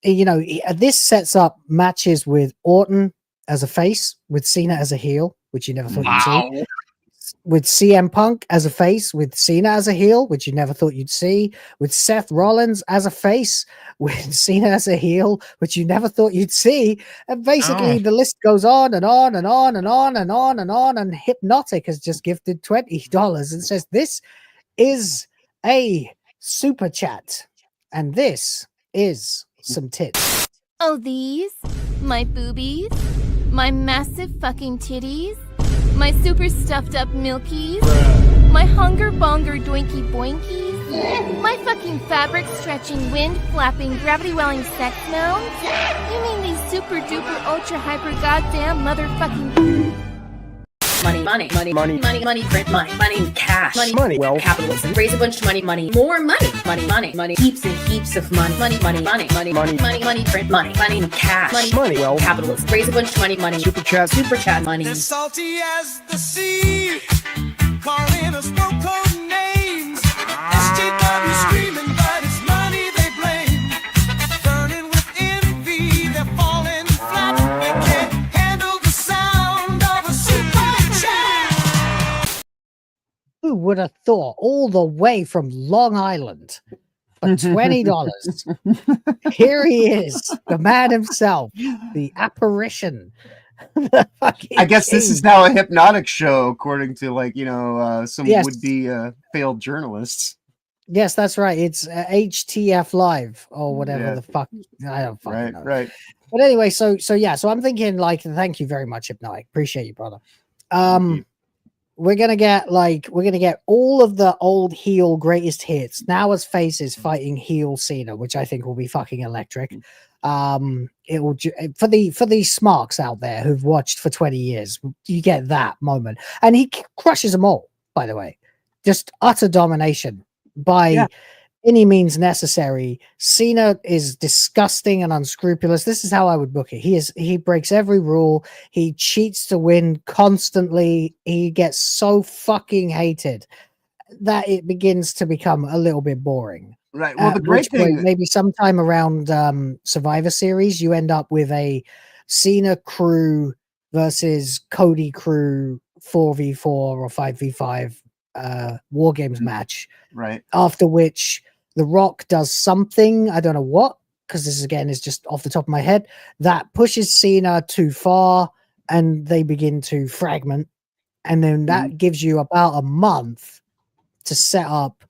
this sets up matches with Orton as a face, with Cena as a heel, which you never thought you'd see. With CM Punk as a face, with Cena as a heel, which you never thought you'd see, with Seth Rollins as a face, with Cena as a heel, which you never thought you'd see. And basically the list goes on and on and on and on and on and on. And Hypnotic has just gifted $20 and says, this is a super chat. And this is some tits. Oh, these? My boobies? My massive fucking titties? My super stuffed up milkies? My hunger bonger doinky boinkies? My fucking fabric stretching, wind flapping, gravity welling sex mounds? You mean these super duper ultra hyper goddamn motherfucking money, print money, cash, Money, well. capitalism, raise a bunch of money, more money, heaps and heaps of money, print money, cash, Money, well. capitalism, raise a bunch of money, Super chat money. They're salty as the sea, calling us no-code names. SJW screaming, but it's money they blame. Burning with envy, they're falling flat. They can't handle the sound of a super chat. Who would have thought all the way from Long Island for $20? Here he is, the man himself, the apparition. I guess this is now a Hypnotic show, according to some Yes. would-be failed journalists. Yes, that's right. It's HTF Live or whatever Yeah. the fuck. I don't fucking know. Right. But anyway, so I'm thinking thank you very much, Hypnotic. Appreciate you, brother. we're gonna get all of the old heel greatest hits now as faces fighting heel Cena, which I think will be fucking electric. It will for the smarks out there who've watched for 20 years, you get that moment, and he crushes them all. By the way, just utter domination by any means necessary. Cena is disgusting and unscrupulous. This is how I would book it. He breaks every rule. He cheats to win constantly. He gets so fucking hated that it begins to become a little bit boring. Right. Well, the great thing, maybe sometime around Survivor Series, you end up with a Cena crew versus Cody crew 4v4 or 5v5 War Games match. Right. After which The Rock does something, I don't know what, because this again is just off the top of my head, that pushes Cena too far and they begin to fragment. And then that gives you about a month to set up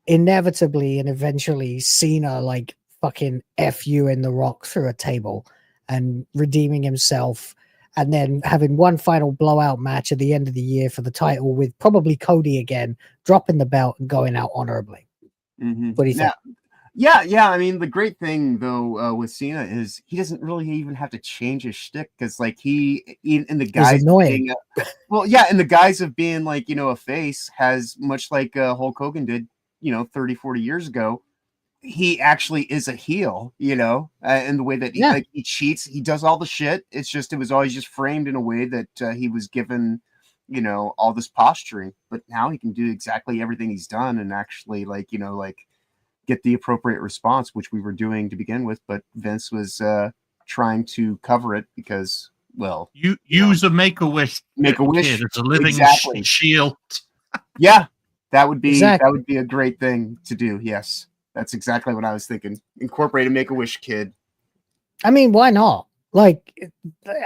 inevitably and eventually Cena like fucking F you in The Rock through a table and redeeming himself. And then having one final blowout match at the end of the year for the title with probably Cody again, dropping the belt and going out honorably. What do you think? Yeah. I mean, the great thing though with Cena is he doesn't really even have to change his shtick because, like, he in the guise of being in the guise of being like a face, has much like Hulk Hogan did 30, 40 years ago. He actually is a heel, in the way that he cheats, he does all the shit. It's just it was always just framed in a way that he was given all this posturing, but now he can do exactly everything he's done and actually get the appropriate response, which we were doing to begin with, but Vince was trying to cover it because, well, you use a Make-A-Wish kid as a living shield. Yeah, that would be a great thing to do. Yes, that's exactly what I was thinking. Incorporate a Make-A-Wish kid. I mean, why not? Like,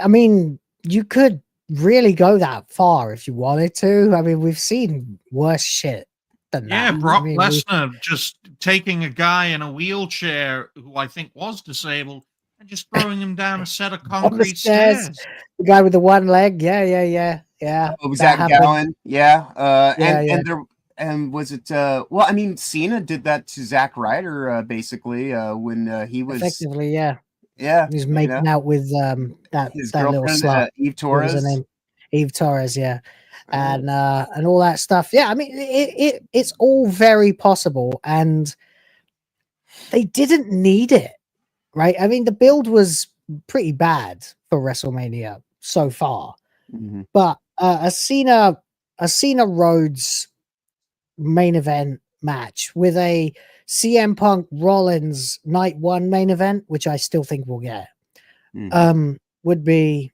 I mean, you could really go that far if you wanted to. I mean, we've seen worse shit than that. Yeah, Brock Lesnar just taking a guy in a wheelchair who I think was disabled and just throwing him down a set of concrete stairs. The guy with the one leg. Yeah. Oh, was that Gowan? Yeah. And was it? Well, I mean, Cena did that to Zack Ryder basically when he was effectively, yeah. He's making out with his that little slut, Eve Torres. What was her name? Eve Torres, yeah, and all that stuff. Yeah, I mean, it's all very possible, and they didn't need it, right? I mean, the build was pretty bad for WrestleMania so far, but a Cena Rhodes main event match with a CM Punk Rollins night one main event, which I still think we'll get, would be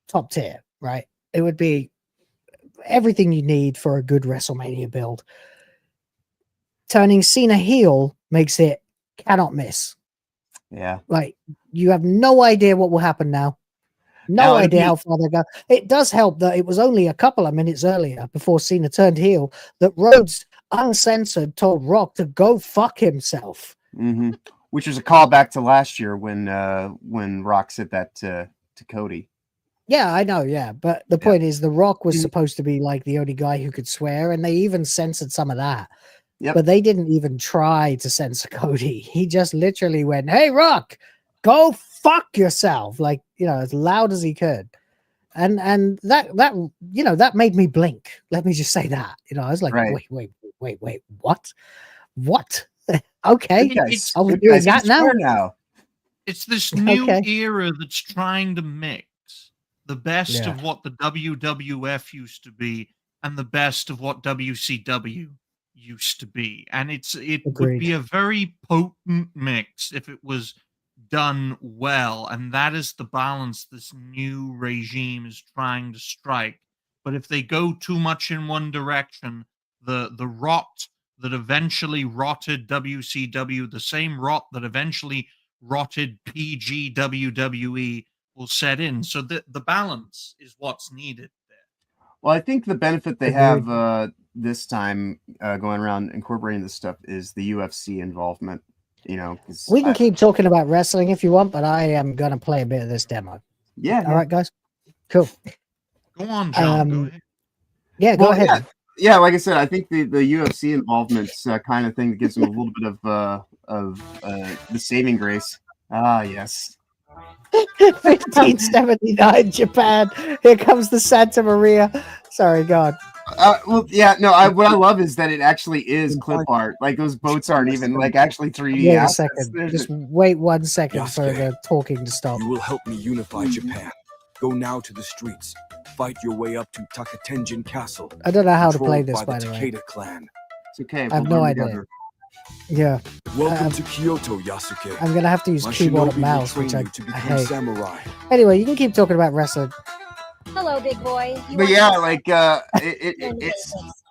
top tier, right? It would be everything you need for a good WrestleMania build. Turning Cena heel makes it cannot miss. Yeah. Like, you have no idea what will happen now. No idea how far they go. It does help that it was only a couple of minutes earlier before Cena turned heel that Rhodes uncensored told Rock to go fuck himself. Which was a callback to last year when Rock said that to Cody. Yeah, I know. Yeah, but the point is, The Rock was supposed to be like the only guy who could swear, and they even censored some of that. But they didn't even try to censor Cody. He just literally went, "Hey, Rock, go fuck yourself!" Like, as loud as he could. And that that made me blink. Let me just say that. I was like, wait, what? Okay, are we doing that now? It's this new era that's trying to mix the best of what the WWF used to be and the best of what WCW used to be, and it would be a very potent mix if it was done well, and that is the balance this new regime is trying to strike. But if they go too much in one direction, the rot that eventually rotted WCW, the same rot that eventually rotted PG WWE, will set in. So the balance is what's needed there. Well, I think the benefit they have this time going around incorporating this stuff is the UFC involvement. We can keep talking about wrestling if you want, but I am going to play a bit of this demo. Yeah. All right, guys. Cool. Go on, John. Go ahead. Yeah, go ahead. Yeah, like I said, I think the UFC involvement's kind of thing that gives them a little bit of the saving grace. Ah, yes. 1579 Japan. Here comes the Santa Maria. Sorry, God. Well, yeah, no. What I love is that it actually is clip art. Like those boats aren't even like actually 3D. Wait a assets. second. Just wait 1 second for the talking to stop. You will help me unify Japan. Go now to the streets. Fight your way up to Takatenjin Castle. I don't know how to play controlled this, by the way. Takeda clan. It's okay. I have no idea. Yeah. Welcome to Kyoto, Yasuke. I'm gonna have to use My keyboard shinobi and mouse, will which train I you to I become hate. samurai. Anyway, you can keep talking about wrestling. Hello, big boy. You But want yeah, to- like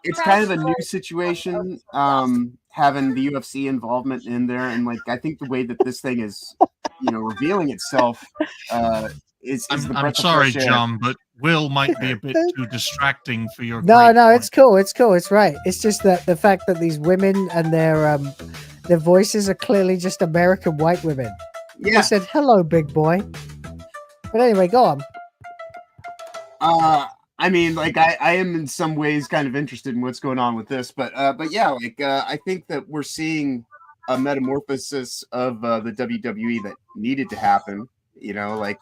it's kind of a new situation, having the UFC involvement in there, and like I think the way that this thing is, revealing itself, is the I'm breath of sorry, fresh air. John, but Will might be a bit too distracting for your. No, great no, point. it's cool. It's cool. It's right. It's just that the fact that these women and their voices are clearly just American white women. Yeah. I said, "Hello, big boy." But anyway, go on. I mean, like I am in some ways kind of interested in what's going on with this, but yeah, like I think that we're seeing a metamorphosis of the WWE that needed to happen. Like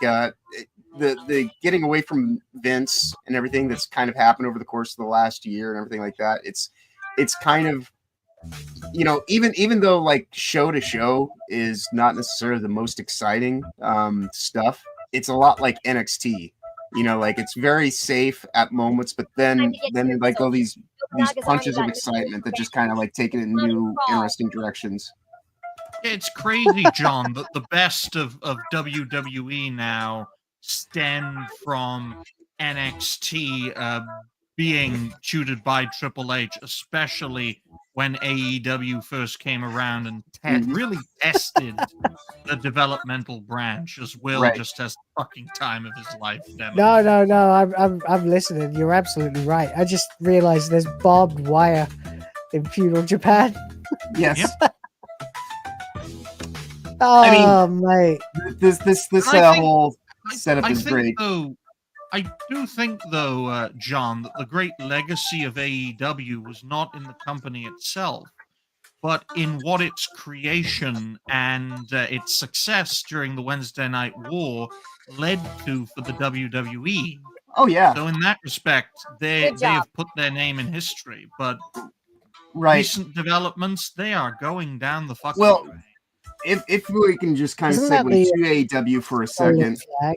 the getting away from Vince and everything that's kind of happened over the course of the last year and everything like that. It's kind of, even though like show to show is not necessarily the most exciting stuff, it's a lot like NXT. Like it's very safe at moments, but then like all these punches of excitement that just kind of like take it in new, interesting directions. It's crazy, John, that the best of WWE now stem from NXT being tutored by Triple H, especially when AEW first came around and really tested the developmental branch, as Will just has the fucking time of his life. No. I'm listening. You're absolutely right. I just realized there's barbed wire in feudal Japan. Yes. Oh, mate. This whole setup is great. I do think, though, John, that the great legacy of AEW was not in the company itself, but in what its creation and its success during the Wednesday Night War led to for the WWE. Oh, yeah. So in that respect, they have put their name in history, but recent developments, they are going down the fucking Well, drain. if we can just kind of Isn't that segue the- to AEW for a Stolen second. flag?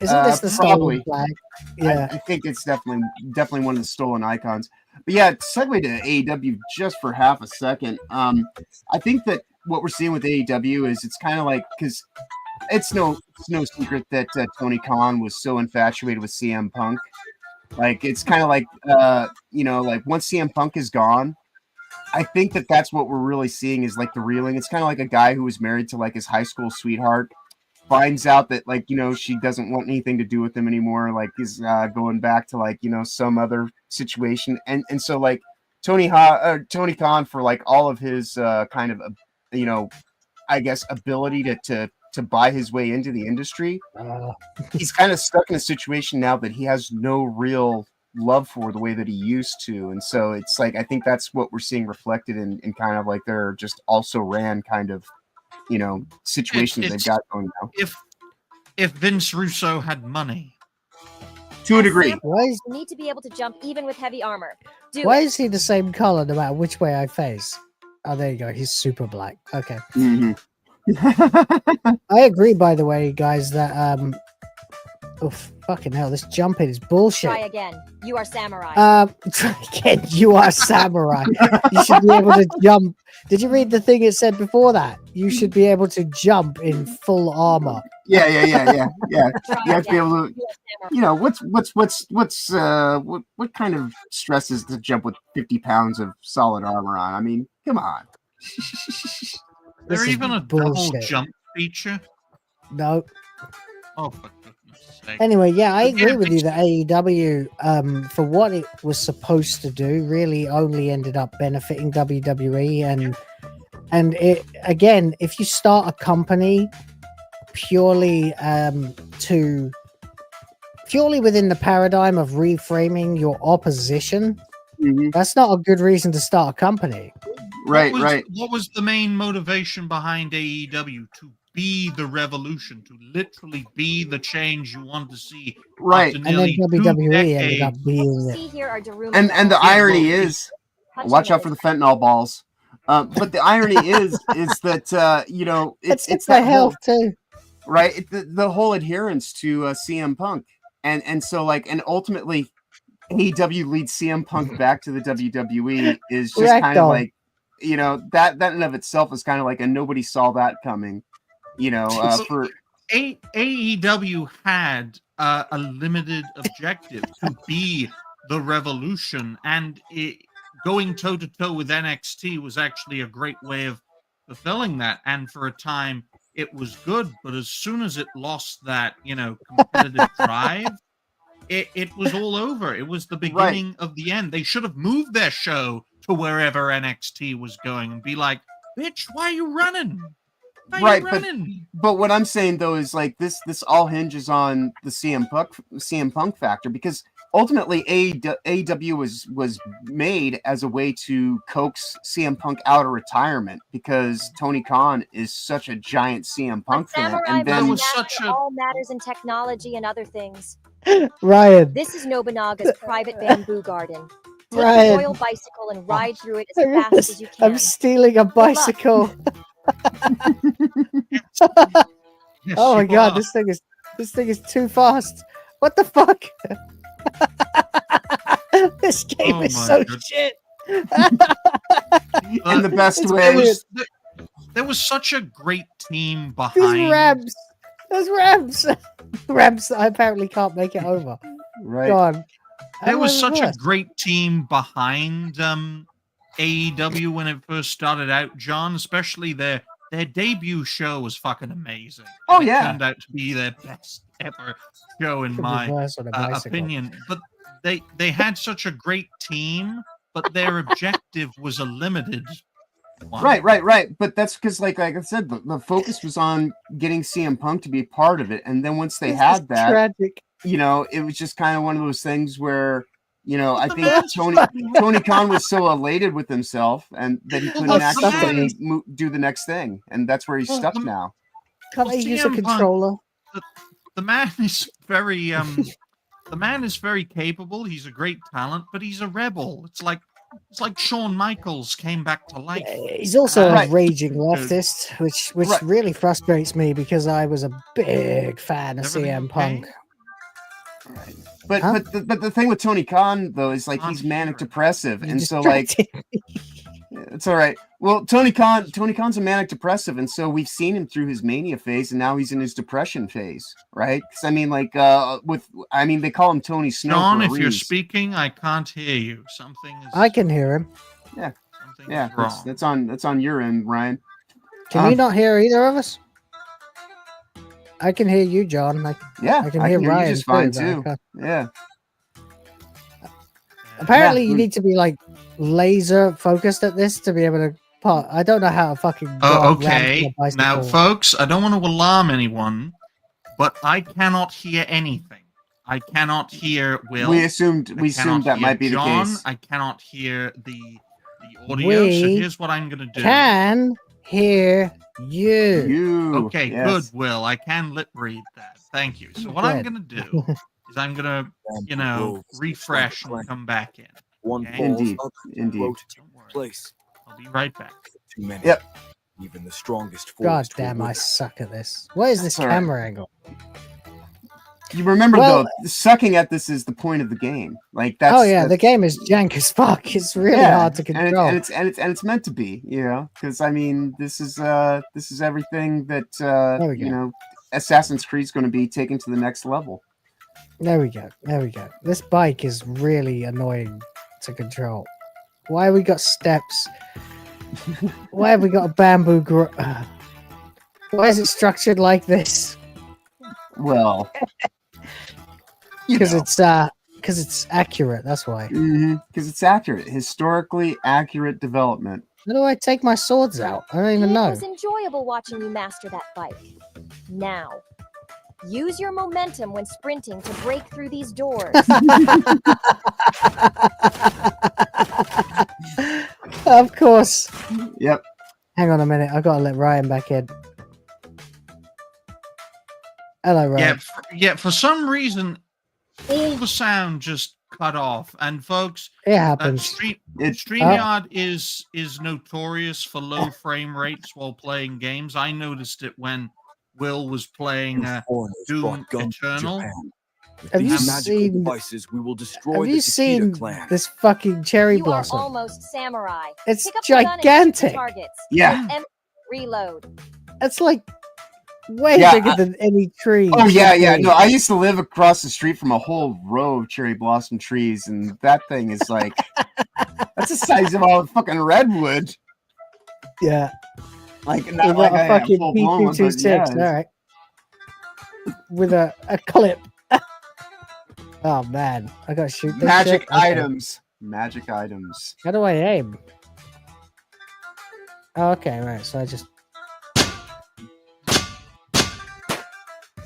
Isn't this the Probably. stolen flag? Yeah. I think it's definitely one of the stolen icons. But yeah, segue to AEW just for half a second. I think that what we're seeing with AEW is it's kind of like, because it's no secret that Tony Khan was so infatuated with CM Punk. Like it's kind of like like once CM Punk is gone, I think that that's what we're really seeing is like the reeling. It's kind of like a guy who was married to like his high school sweetheart, finds out that like she doesn't want anything to do with him anymore, like he's going back to like some other situation, and so like Tony Khan, for like all of his kind of I guess ability to buy his way into the industry, he's kind of stuck in a situation now that he has no real love for the way that he used to, and so it's like I think that's what we're seeing reflected in kind of like their just also ran kind of situations they've got going now. If Vince Russo had money, to a degree. Why You need to be able to jump even with heavy armor. is he the same color no matter which way I face? Oh, there you go. He's super black. Okay. Mm-hmm. I agree, by the way, guys, that oh fucking hell, this jumping is bullshit. Try again. You are samurai. Again, you are samurai. You should be able to jump. Did you read the thing it said before that? You should be able to jump in full armor. Yeah. You have to be able to, what kind of stresses to jump with 50 pounds of solid armor on? I mean, come on. is there even a double jump feature? No. Oh, for goodness sake. Anyway, yeah, I agree with you that AEW, for what it was supposed to do, really only ended up benefiting WWE. And it, again, if you start a company purely to purely within the paradigm of reframing your opposition, that's not a good reason to start a company. Right, What was the main motivation behind AEW? To be the revolution, to literally be the change you want to see. Right. And then WWE ended up being it. See here are Daruma And the irony is, Touch watch me. out for the fentanyl balls. But the irony is that you know it's It's that my health too. right? The whole adherence to CM Punk, and so like, and ultimately, AEW leads CM Punk back to the WWE is just kind of like, you know, that in and of itself is kind of like a nobody saw that coming, you know. For AEW had a limited objective to be the revolution, and going toe to toe with NXT was actually a great way of fulfilling that. And for a time, it was good, but as soon as it lost that, you know, competitive drive, it was all over. It was the beginning of the end. They should have moved their show to wherever NXT was going and be like, bitch, why are you running? Why are you running? But what I'm saying though is like this all hinges on the CM Punk factor, because ultimately AEW was made as a way to coax CM Punk out of retirement, because Tony Khan is such a giant CM Punk fan, Samurai and then was all matters in technology and other things. Ryan. This is Nobunaga's private bamboo garden. Take Ryan. the royal bicycle and ride through it as fast as you can. I'm stealing a bicycle. Oh my god, this thing is too fast. What the fuck? This game is so shit. In the best way. There was such a great team behind. There's Rams. Rams that I apparently can't make it over. Right. God. There was such a great team behind AEW when it first started out, John. Especially their debut show was fucking amazing. Oh, It yeah. turned out to be their best ever show in my opinion. But they had such a great team, but their objective was a limited one. Right. But that's because, like I said, the focus was on getting CM Punk to be a part of it, and then once they had that, tragic. you know, it was just kind of one of those things where, you know, I think Tony Khan was so elated with himself and that he couldn't actually do the next thing, and that's where he's stuck now. Can't they use a controller? The man is very the man is very capable. He's a great talent, but he's a rebel. It's like Shawn Michaels came back to life. He's also a raging leftist, which really frustrates me because I was a big fan of CM Punk. But the thing with Tony Khan though is like he's manic depressive, and so like it's all right. Well, Tony Khan's a manic depressive, and so we've seen him through his mania phase, and now he's in his depression phase, right? Because I mean, like they call him Tony Snow. John, if you're speaking, I can't hear you. Something is. I can hear him. Yeah, that's on your end, Ryan. Can you not hear either of us? I can hear you, John. I can hear Ryan you just fine too. too. Yeah. Apparently, you need to be like laser focused at this to be able to. I don't know how to fucking. Okay. Now, folks, I don't want to alarm anyone, but I cannot hear anything. I cannot hear Will. We assumed that might be John, the case. I cannot hear the audio. So here's what I'm gonna do. Can hear you. Okay, good, Will. I can lip read that. Thank you. So what I'm gonna do is I'm gonna, refresh and come back in. Indeed. Place. I'll be right back. Too many. Yep. Even the strongest. God damn, I suck at this. What is this camera angle? You remember though, sucking at this is the point of the game. Like that's. The game is jank as fuck. It's really hard to control. And it's meant to be, you know, because I mean, this is everything that Assassin's Creed is going to be taken to the next level. There we go. This bike is really annoying to control. Why have we got steps? Why have we got a bamboo? Why is it structured like this? Well. Because it's accurate. That's why. Because it's accurate, historically accurate development. How do I take my swords out? I don't even know. It was enjoyable watching you master that bike. Now, Use your momentum when sprinting to break through these doors. Of course. Yep. Hang on a minute. I gotta let Ryan back in. Hello, Ryan. For some reason, all the sound just cut off. And folks, It happens. StreamYard is notorious for low frame rates while playing games. I noticed it when Will was playing Doom Eternal. Have you seen? Have you seen this fucking cherry You are blossom? almost samurai. It's Pick up the gun and shoot the gigantic. targets. Yeah. And reload. It's like way Yeah, bigger than any tree. Oh yeah, yeah. should No, be. I used to live across the street from a whole row of cherry blossom trees, and that thing is like that's the size of all fucking redwood. Yeah. Like We not got like a I have fucking full-blown one, but P226. yeah, All right. With a clip. Oh man, I gotta shoot this magic shit? Okay. items. Magic items. How do I aim? Oh, okay, right. So I just.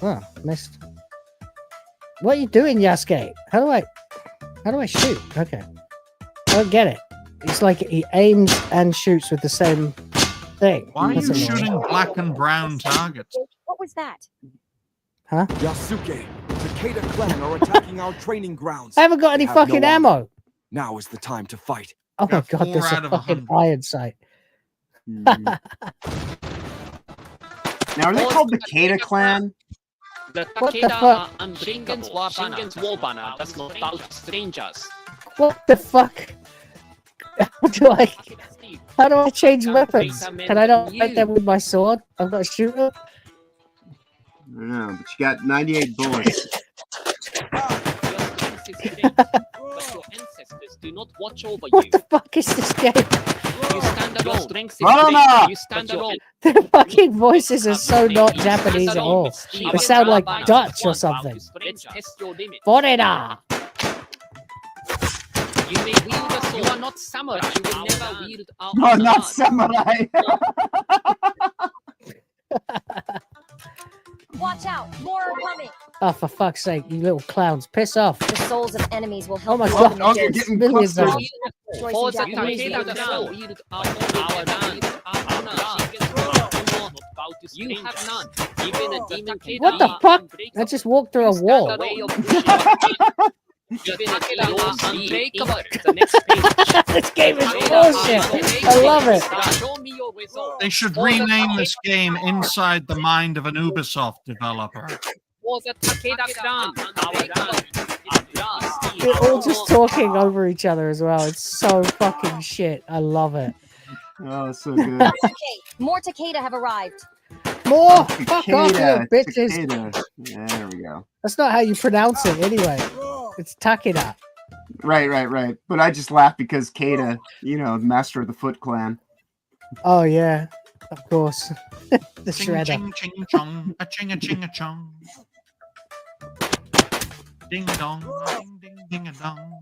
Oh, missed. What are you doing, Yasuke? How do I shoot? Okay. I don't get it. It's like he aims and shoots with the same thing. Why are That's you annoying. shooting black and brown targets? What was that? Huh? Yasuke, the Takeda clan are attacking our training grounds. I haven't got They any have no fucking armor. ammo. Now is the time to fight. Oh my Got god, 4 there's out a of fucking 100. iron sight. Now are they called the Takeda clan? The What the Takeda fuck? are Shingen's war banner does not doubt strangers. What the fuck? How do I change weapons? Can I not fight them with my sword? I've got to shoot them? I don't know, but you got 98 bullets. But your ancestors do not watch over What you. the fuck is this game? You stand alone. Your strength is Roma! great. You stand alone. The fucking voices are so not Japanese at all. They sound like Dutch or something. Let's test your limit. Foreigner! You may wield a sword. You are not samurai. You will never wield our No, not sword. samurai. Watch out! More are coming. Oh, for fuck's sake, you little clowns. Piss off. The souls of enemies will help Oh my you god, open oh, the you're gates. getting millions of clustered. them. For the Japanese Takeda wield a clan sword. wield our land, our honor. You have none. Even a demon Takeda What the are fuck? unbreakable. I just walked through a Stand wall. away of Kuya. Even a Takeda are unbreakable. The next page. This game is bullshit. I love it. Show me your results. They should rename this game Inside the Mind of an Ubisoft developer. For the Takeda clan, our land. They're all just talking over each other as well. It's so fucking shit. I love it. Oh, so good. Okay, more Takeda have arrived. More! Fuck off, you Takeda, bitches. Takeda. Yeah, there we go. That's not how you pronounce it anyway. It's Takeda. Right. But I just laughed because Kada, you know, master of the Foot Clan. Oh, yeah. Of course. The Ching, shredder. ching, ching, chong. A ching, a ching, a chong. Ding a dong, ding, ding, ding a dong.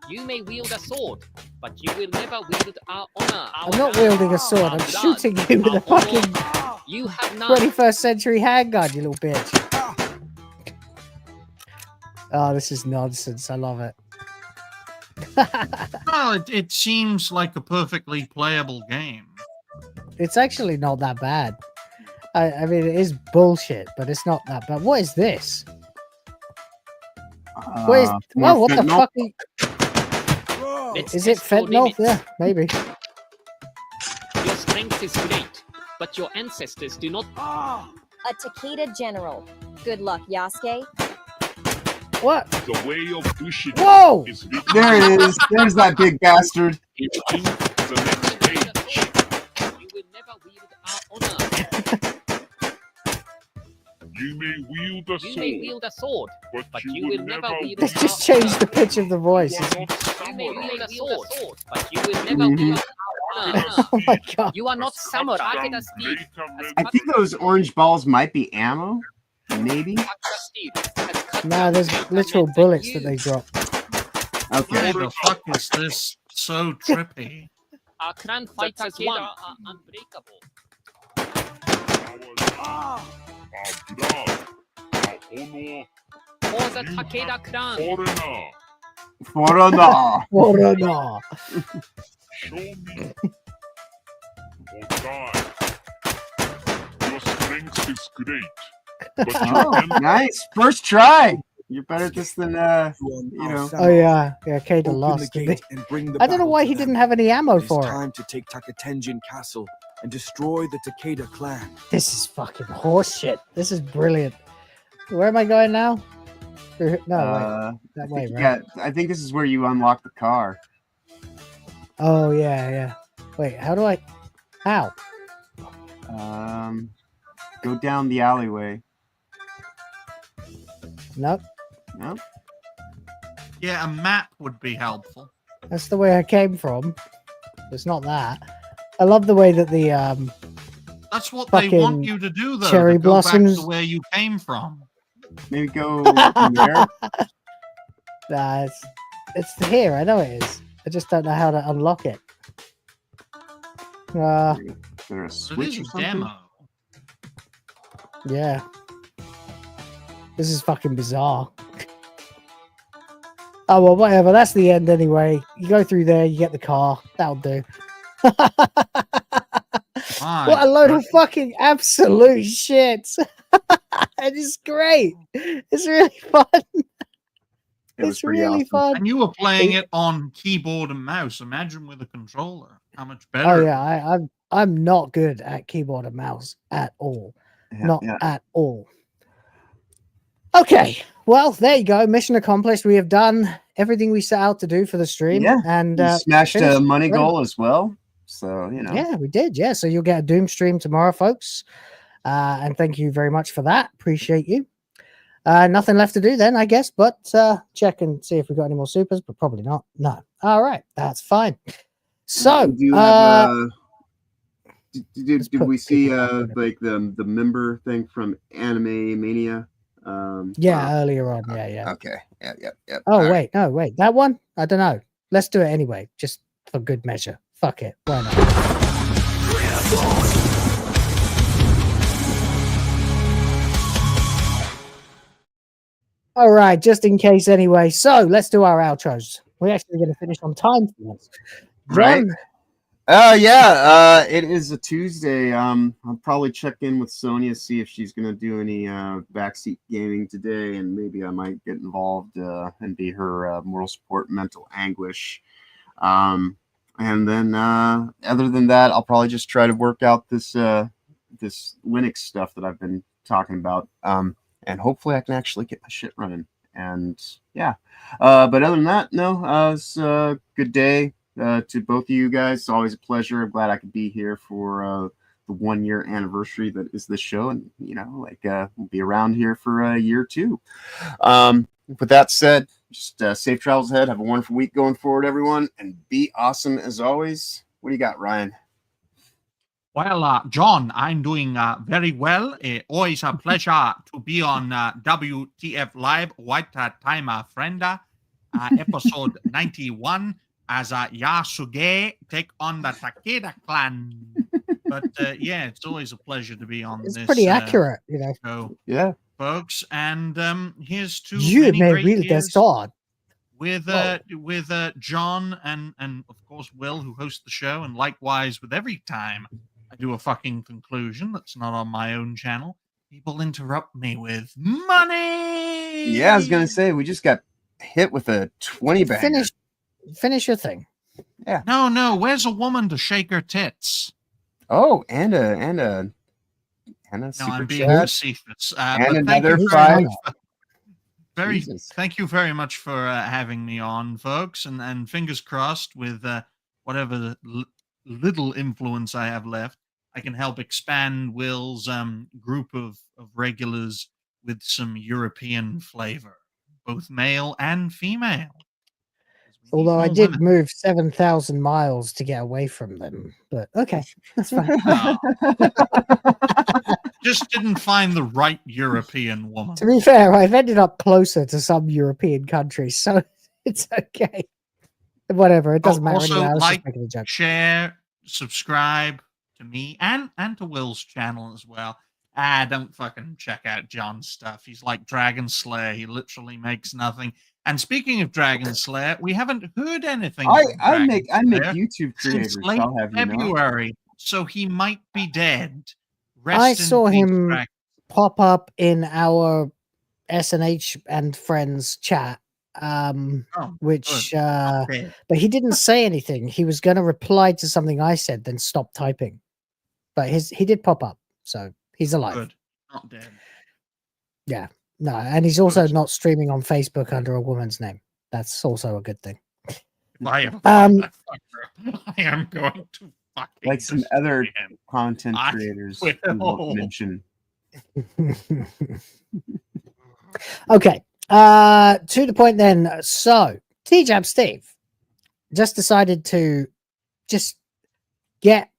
You may wield a sword, but you will never wield our honor. I'm not wielding a sword. I'm shooting you with a fucking You have none. 21st century handgun, you little bitch. Oh, this is nonsense. I love it. Well, it seems like a perfectly playable game. It's actually not that bad. I mean, it is bullshit, but it's not that bad. What is this? What is? more Whoa, what the fentanyl? fuck? Let's Is it test your fentanyl? limits. Yeah, maybe. Your strength is great, but your ancestors do not. A Takeda general. Good luck, Yasuke. What? The way of Bushido Whoa! is written There it is. There's that big bastard. in the next page. You will never wield our honor. You may wield a You may sword, wield a sword, but you will never wield Let's our just change the pitch of the voice. You may wield a sword, but you will never wield our honor. Oh my god. You are not samurai. Takeda Steve. I think those orange balls might be ammo. Maybe. Nah, there's literal bullets that they drop. Okay. Why the fuck is this so trippy? Clan Fighters 1 are unbreakable. For the Takeda clan. Foreigner. Foreigner. Show me or die. Your strength is great. But you Oh, nice. First try. You're better at this than, you know. Oh yeah, Kata Open lost. the Didn't he? gate and bring the I don't know battle why to he them. didn't have any ammo It is for it. time to take Takatenjin Castle and destroy the Takeda clan. This is fucking horseshit. This is brilliant. Where am I going now? No, wait. That I way, think, right? I think this is where you unlock the car. Oh yeah. Wait, how do I? How? Go down the alleyway. Nope. Nope. Yeah, a map would be helpful. That's the way I came from. It's not that. I love the way that the That's what they want fucking you to do, though. cherry to go blossoms. back to where you came from. Maybe go from there. Nah, it's here. I know it is. I just don't know how to unlock it. Is there a It switch or is a something? demo. Yeah. This is fucking bizarre. Oh well, whatever. That's the end anyway. You go through there, you get the car. That'll do. What a load of fucking absolute shit. It is great. It's really fun. It's really fun. And you were playing it on keyboard and mouse. Imagine with a controller. How much better? Oh yeah, I'm not good at keyboard and mouse at all. Not at all. Okay, well there you go. Mission accomplished. We have done everything we set out to do for the stream. Yeah, and you smashed a finished. money Great. goal as well. So you know. Yeah, we did. Yeah, so you'll get a Doom stream tomorrow, folks. And thank you very much for that. Appreciate you. Nothing left to do then, I guess, but check and see if we've got any more supers, but probably not. No. All right, that's fine. So, do you have, did we see like the member thing from Anime Mania? yeah, earlier on. Yeah. Okay. Yeah. Oh, wait. No, wait. That one? I don't know. Let's do it anyway, just for good measure. Fuck it. Why not? All right, just in case anyway. So let's do our outros. We're actually going to finish on time for once. Right. John, Yeah. It is a Tuesday. I'll probably check in with Sonia, see if she's gonna do any backseat gaming today, and maybe I might get involved and be her moral support, mental anguish. And then other than that, I'll probably just try to work out this this Linux stuff that I've been talking about. And hopefully I can actually get my shit running. And yeah, but other than that, no, it's a good day to both of you guys. It's always a pleasure. I'm glad I could be here for the 1 year anniversary that is this show, and you know, like we'll be around here for a year too. With that said, just safe travels ahead. Have a wonderful week going forward, everyone, and be awesome as always. What do you got, Ryan? Well, John, I'm doing very well. Always a pleasure to be on WTF Live, White Timer Friend, episode 91, as Yasuke take on the Takeda clan. But yeah, it's always a pleasure to be on it's this. pretty accurate, you know. Show, yeah, folks. And here's to You many may great read the years sword. with John and of course Will, who hosts the show, and likewise with every time I do a fucking conclusion that's not on my own channel, people interrupt me with money. Yeah, I was gonna say we just got hit with a 20 banger. Finish your thing. Yeah. No. Where's a woman to shake her tits? Oh, and a No, super I'm being chat. facetious. And But thank another you 5. Thank you very much for having me on, folks, and fingers crossed with whatever little influence I have left, I can help expand Will's group of regulars with some European flavor, both male and female. Although I more did women. move 7,000 miles to get away from them, but okay, that's fine. Just didn't find the right European woman. To be fair, I've ended up closer to some European countries, so it's okay. Whatever, it doesn't matter Also, anyway. I was like, just making a joke. share, subscribe to me and to Will's channel as well. Don't fucking check out John's stuff. He's like Dragon Slayer. He literally makes nothing. And speaking of Dragon Slayer, we haven't heard anything. I make YouTube creators. Since late I'll have you know. February, so he might be dead. I Rest in saw peace, him Dragon. pop up in our SNH and friends chat, which but he didn't say anything. He was going to reply to something I said, then stop typing. But he did pop up, so he's alive. Good. Not dead. Yeah, no, and he's also not streaming on Facebook under a woman's name. That's also a good thing. I am going to fucking Like some other him. content I creators will. we won't mention. Okay, to the point then. So TGAP Steve just decided to just get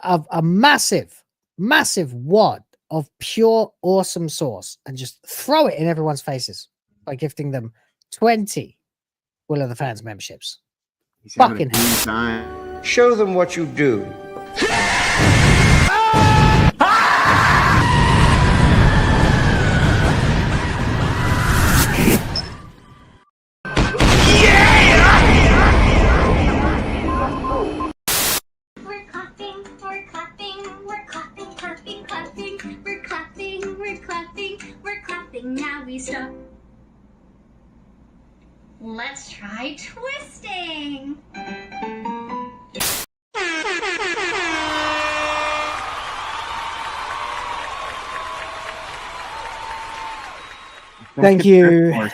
a massive wad of pure awesome sauce and just throw it in everyone's faces by gifting them 20 Will of the Fans memberships. Fucking hell. Show them what you do. Now we stop. Let's try twisting. Thank you.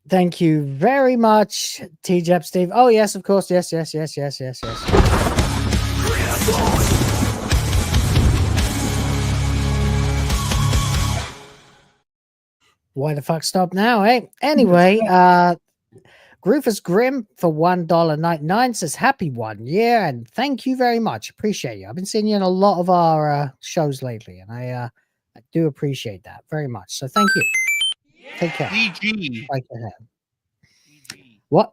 Thank you very much, TGAP Steve. Oh, yes, of course. Yes. Why the fuck stop now, eh? Anyway, Groofus Grimm for $1.99 says happy 1 year and thank you very much. Appreciate you. I've been seeing you in a lot of our shows lately, and I do appreciate that very much. So thank you. Take care. GG. Like your hand. What?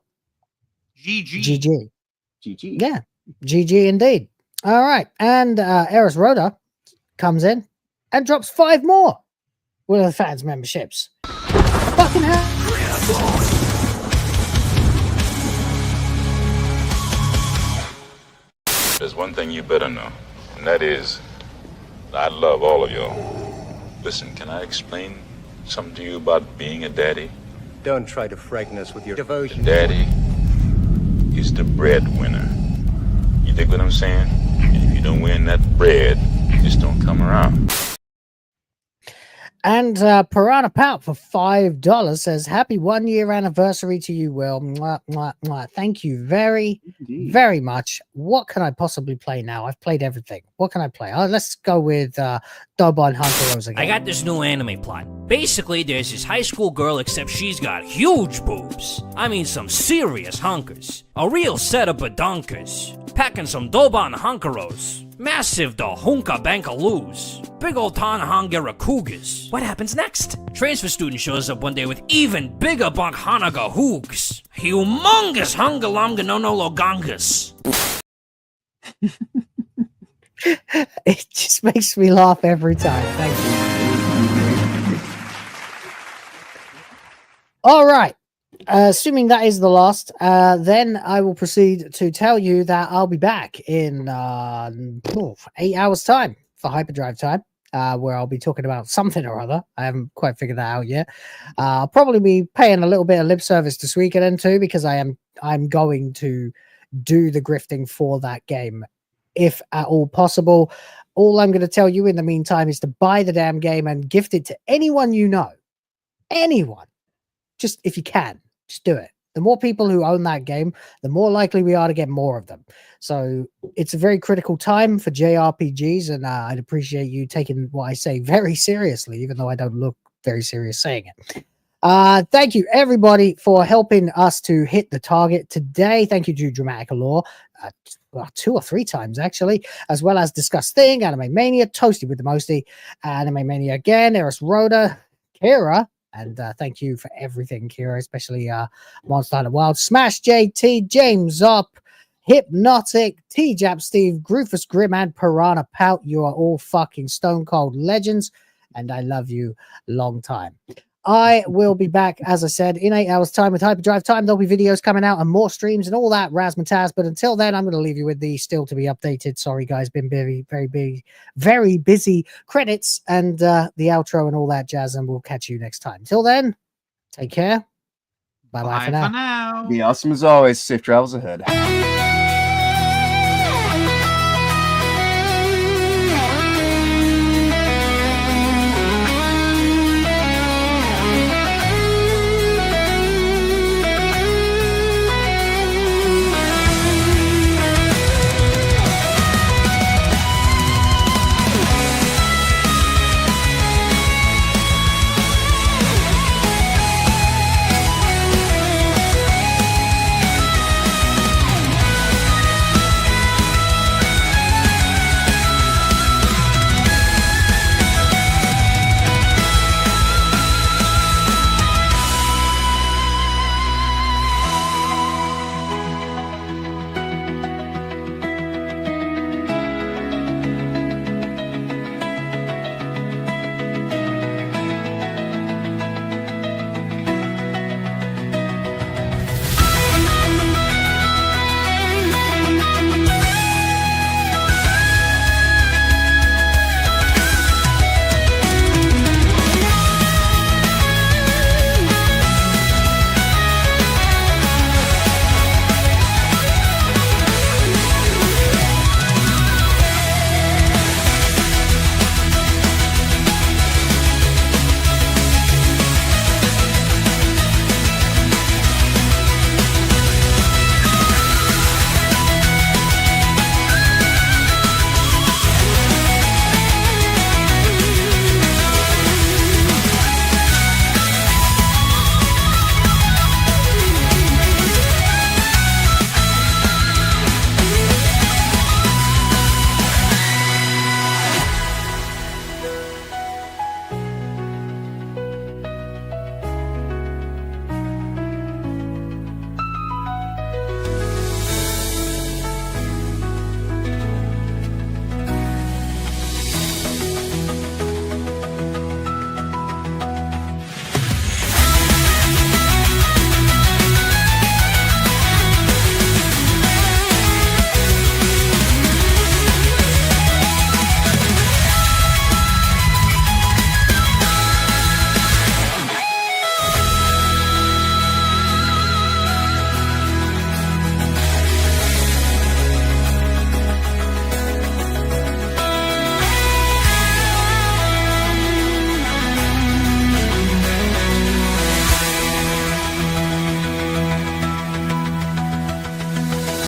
GG. GG. Yeah. GG indeed. All right. And Yrys Roda comes in and drops 5 more Will of the Fans memberships. Fucking hell. There's one thing you better know, and that is, I love all of y'all. Listen, can I explain something to you about being a daddy? Don't try to frighten us with your devotion. Daddy is the breadwinner. You dig what I'm saying? And if you don't win that bread, it just don't come around. And Piranha Pout for $5 says, happy 1 year anniversary to you, Will. Mwah, mwah, mwah. Thank you very much. What can I possibly play now? I've played everything. What can I play? Let's go with Dobon Hunkeros again. I got this new anime plot. Basically, there's this high school girl, except she's got huge boobs. I mean, some serious hunkers. A real setup of donkers. Packing some Dobon Hunkeros. Massive da hunka bankaloos. Big ol' Tanhangera cougars. What happens next? Transfer student shows up one day with even bigger bunk hanaga hoogs. Humongous hungalamga no logangas. It just makes me laugh every time. Thank you. All right. Assuming that is the last, then I will proceed to tell you that I'll be back in 8 hours' time for Hyperdrive time, where I'll be talking about something or other. I haven't quite figured that out yet. I'll probably be paying a little bit of lip service this weekend too, because I'm going to do the grifting for that game, if at all possible. All I'm going to tell you in the meantime is to buy the damn game and gift it to anyone you know. Anyone. Just if you can. Just do it. The more people who own that game, the more likely we are to get more of them. So it's a very critical time for JRPGs, and I'd appreciate you taking what I say very seriously, even though I don't look very serious saying it. Thank you, everybody, for helping us to hit the target today. Thank you to DramaticaLaur, 2 or 3 times, actually, as well as Discuss Thing, Anime Mania, Toasty with the Mosty, Anime Mania again, Yrys Roda, Kira, And thank you for everything, Kira, especially Monster Hunter Wild, Smash JT, James Up, Hypnotic, TGAP Steve, Groofus Grimm, and Piranha Pout. You are all fucking stone cold legends, and I love you long time. I will be back, as I said, in 8 hours' time with Hyperdrive Time. There'll be videos coming out and more streams and all that razzmatazz. But until then, I'm going to leave you with the still to be updated. Sorry, guys, been very busy credits and the outro and all that jazz. And we'll catch you next time. Till then, take care. Bye-bye for now. Be awesome as always. Safe travels ahead.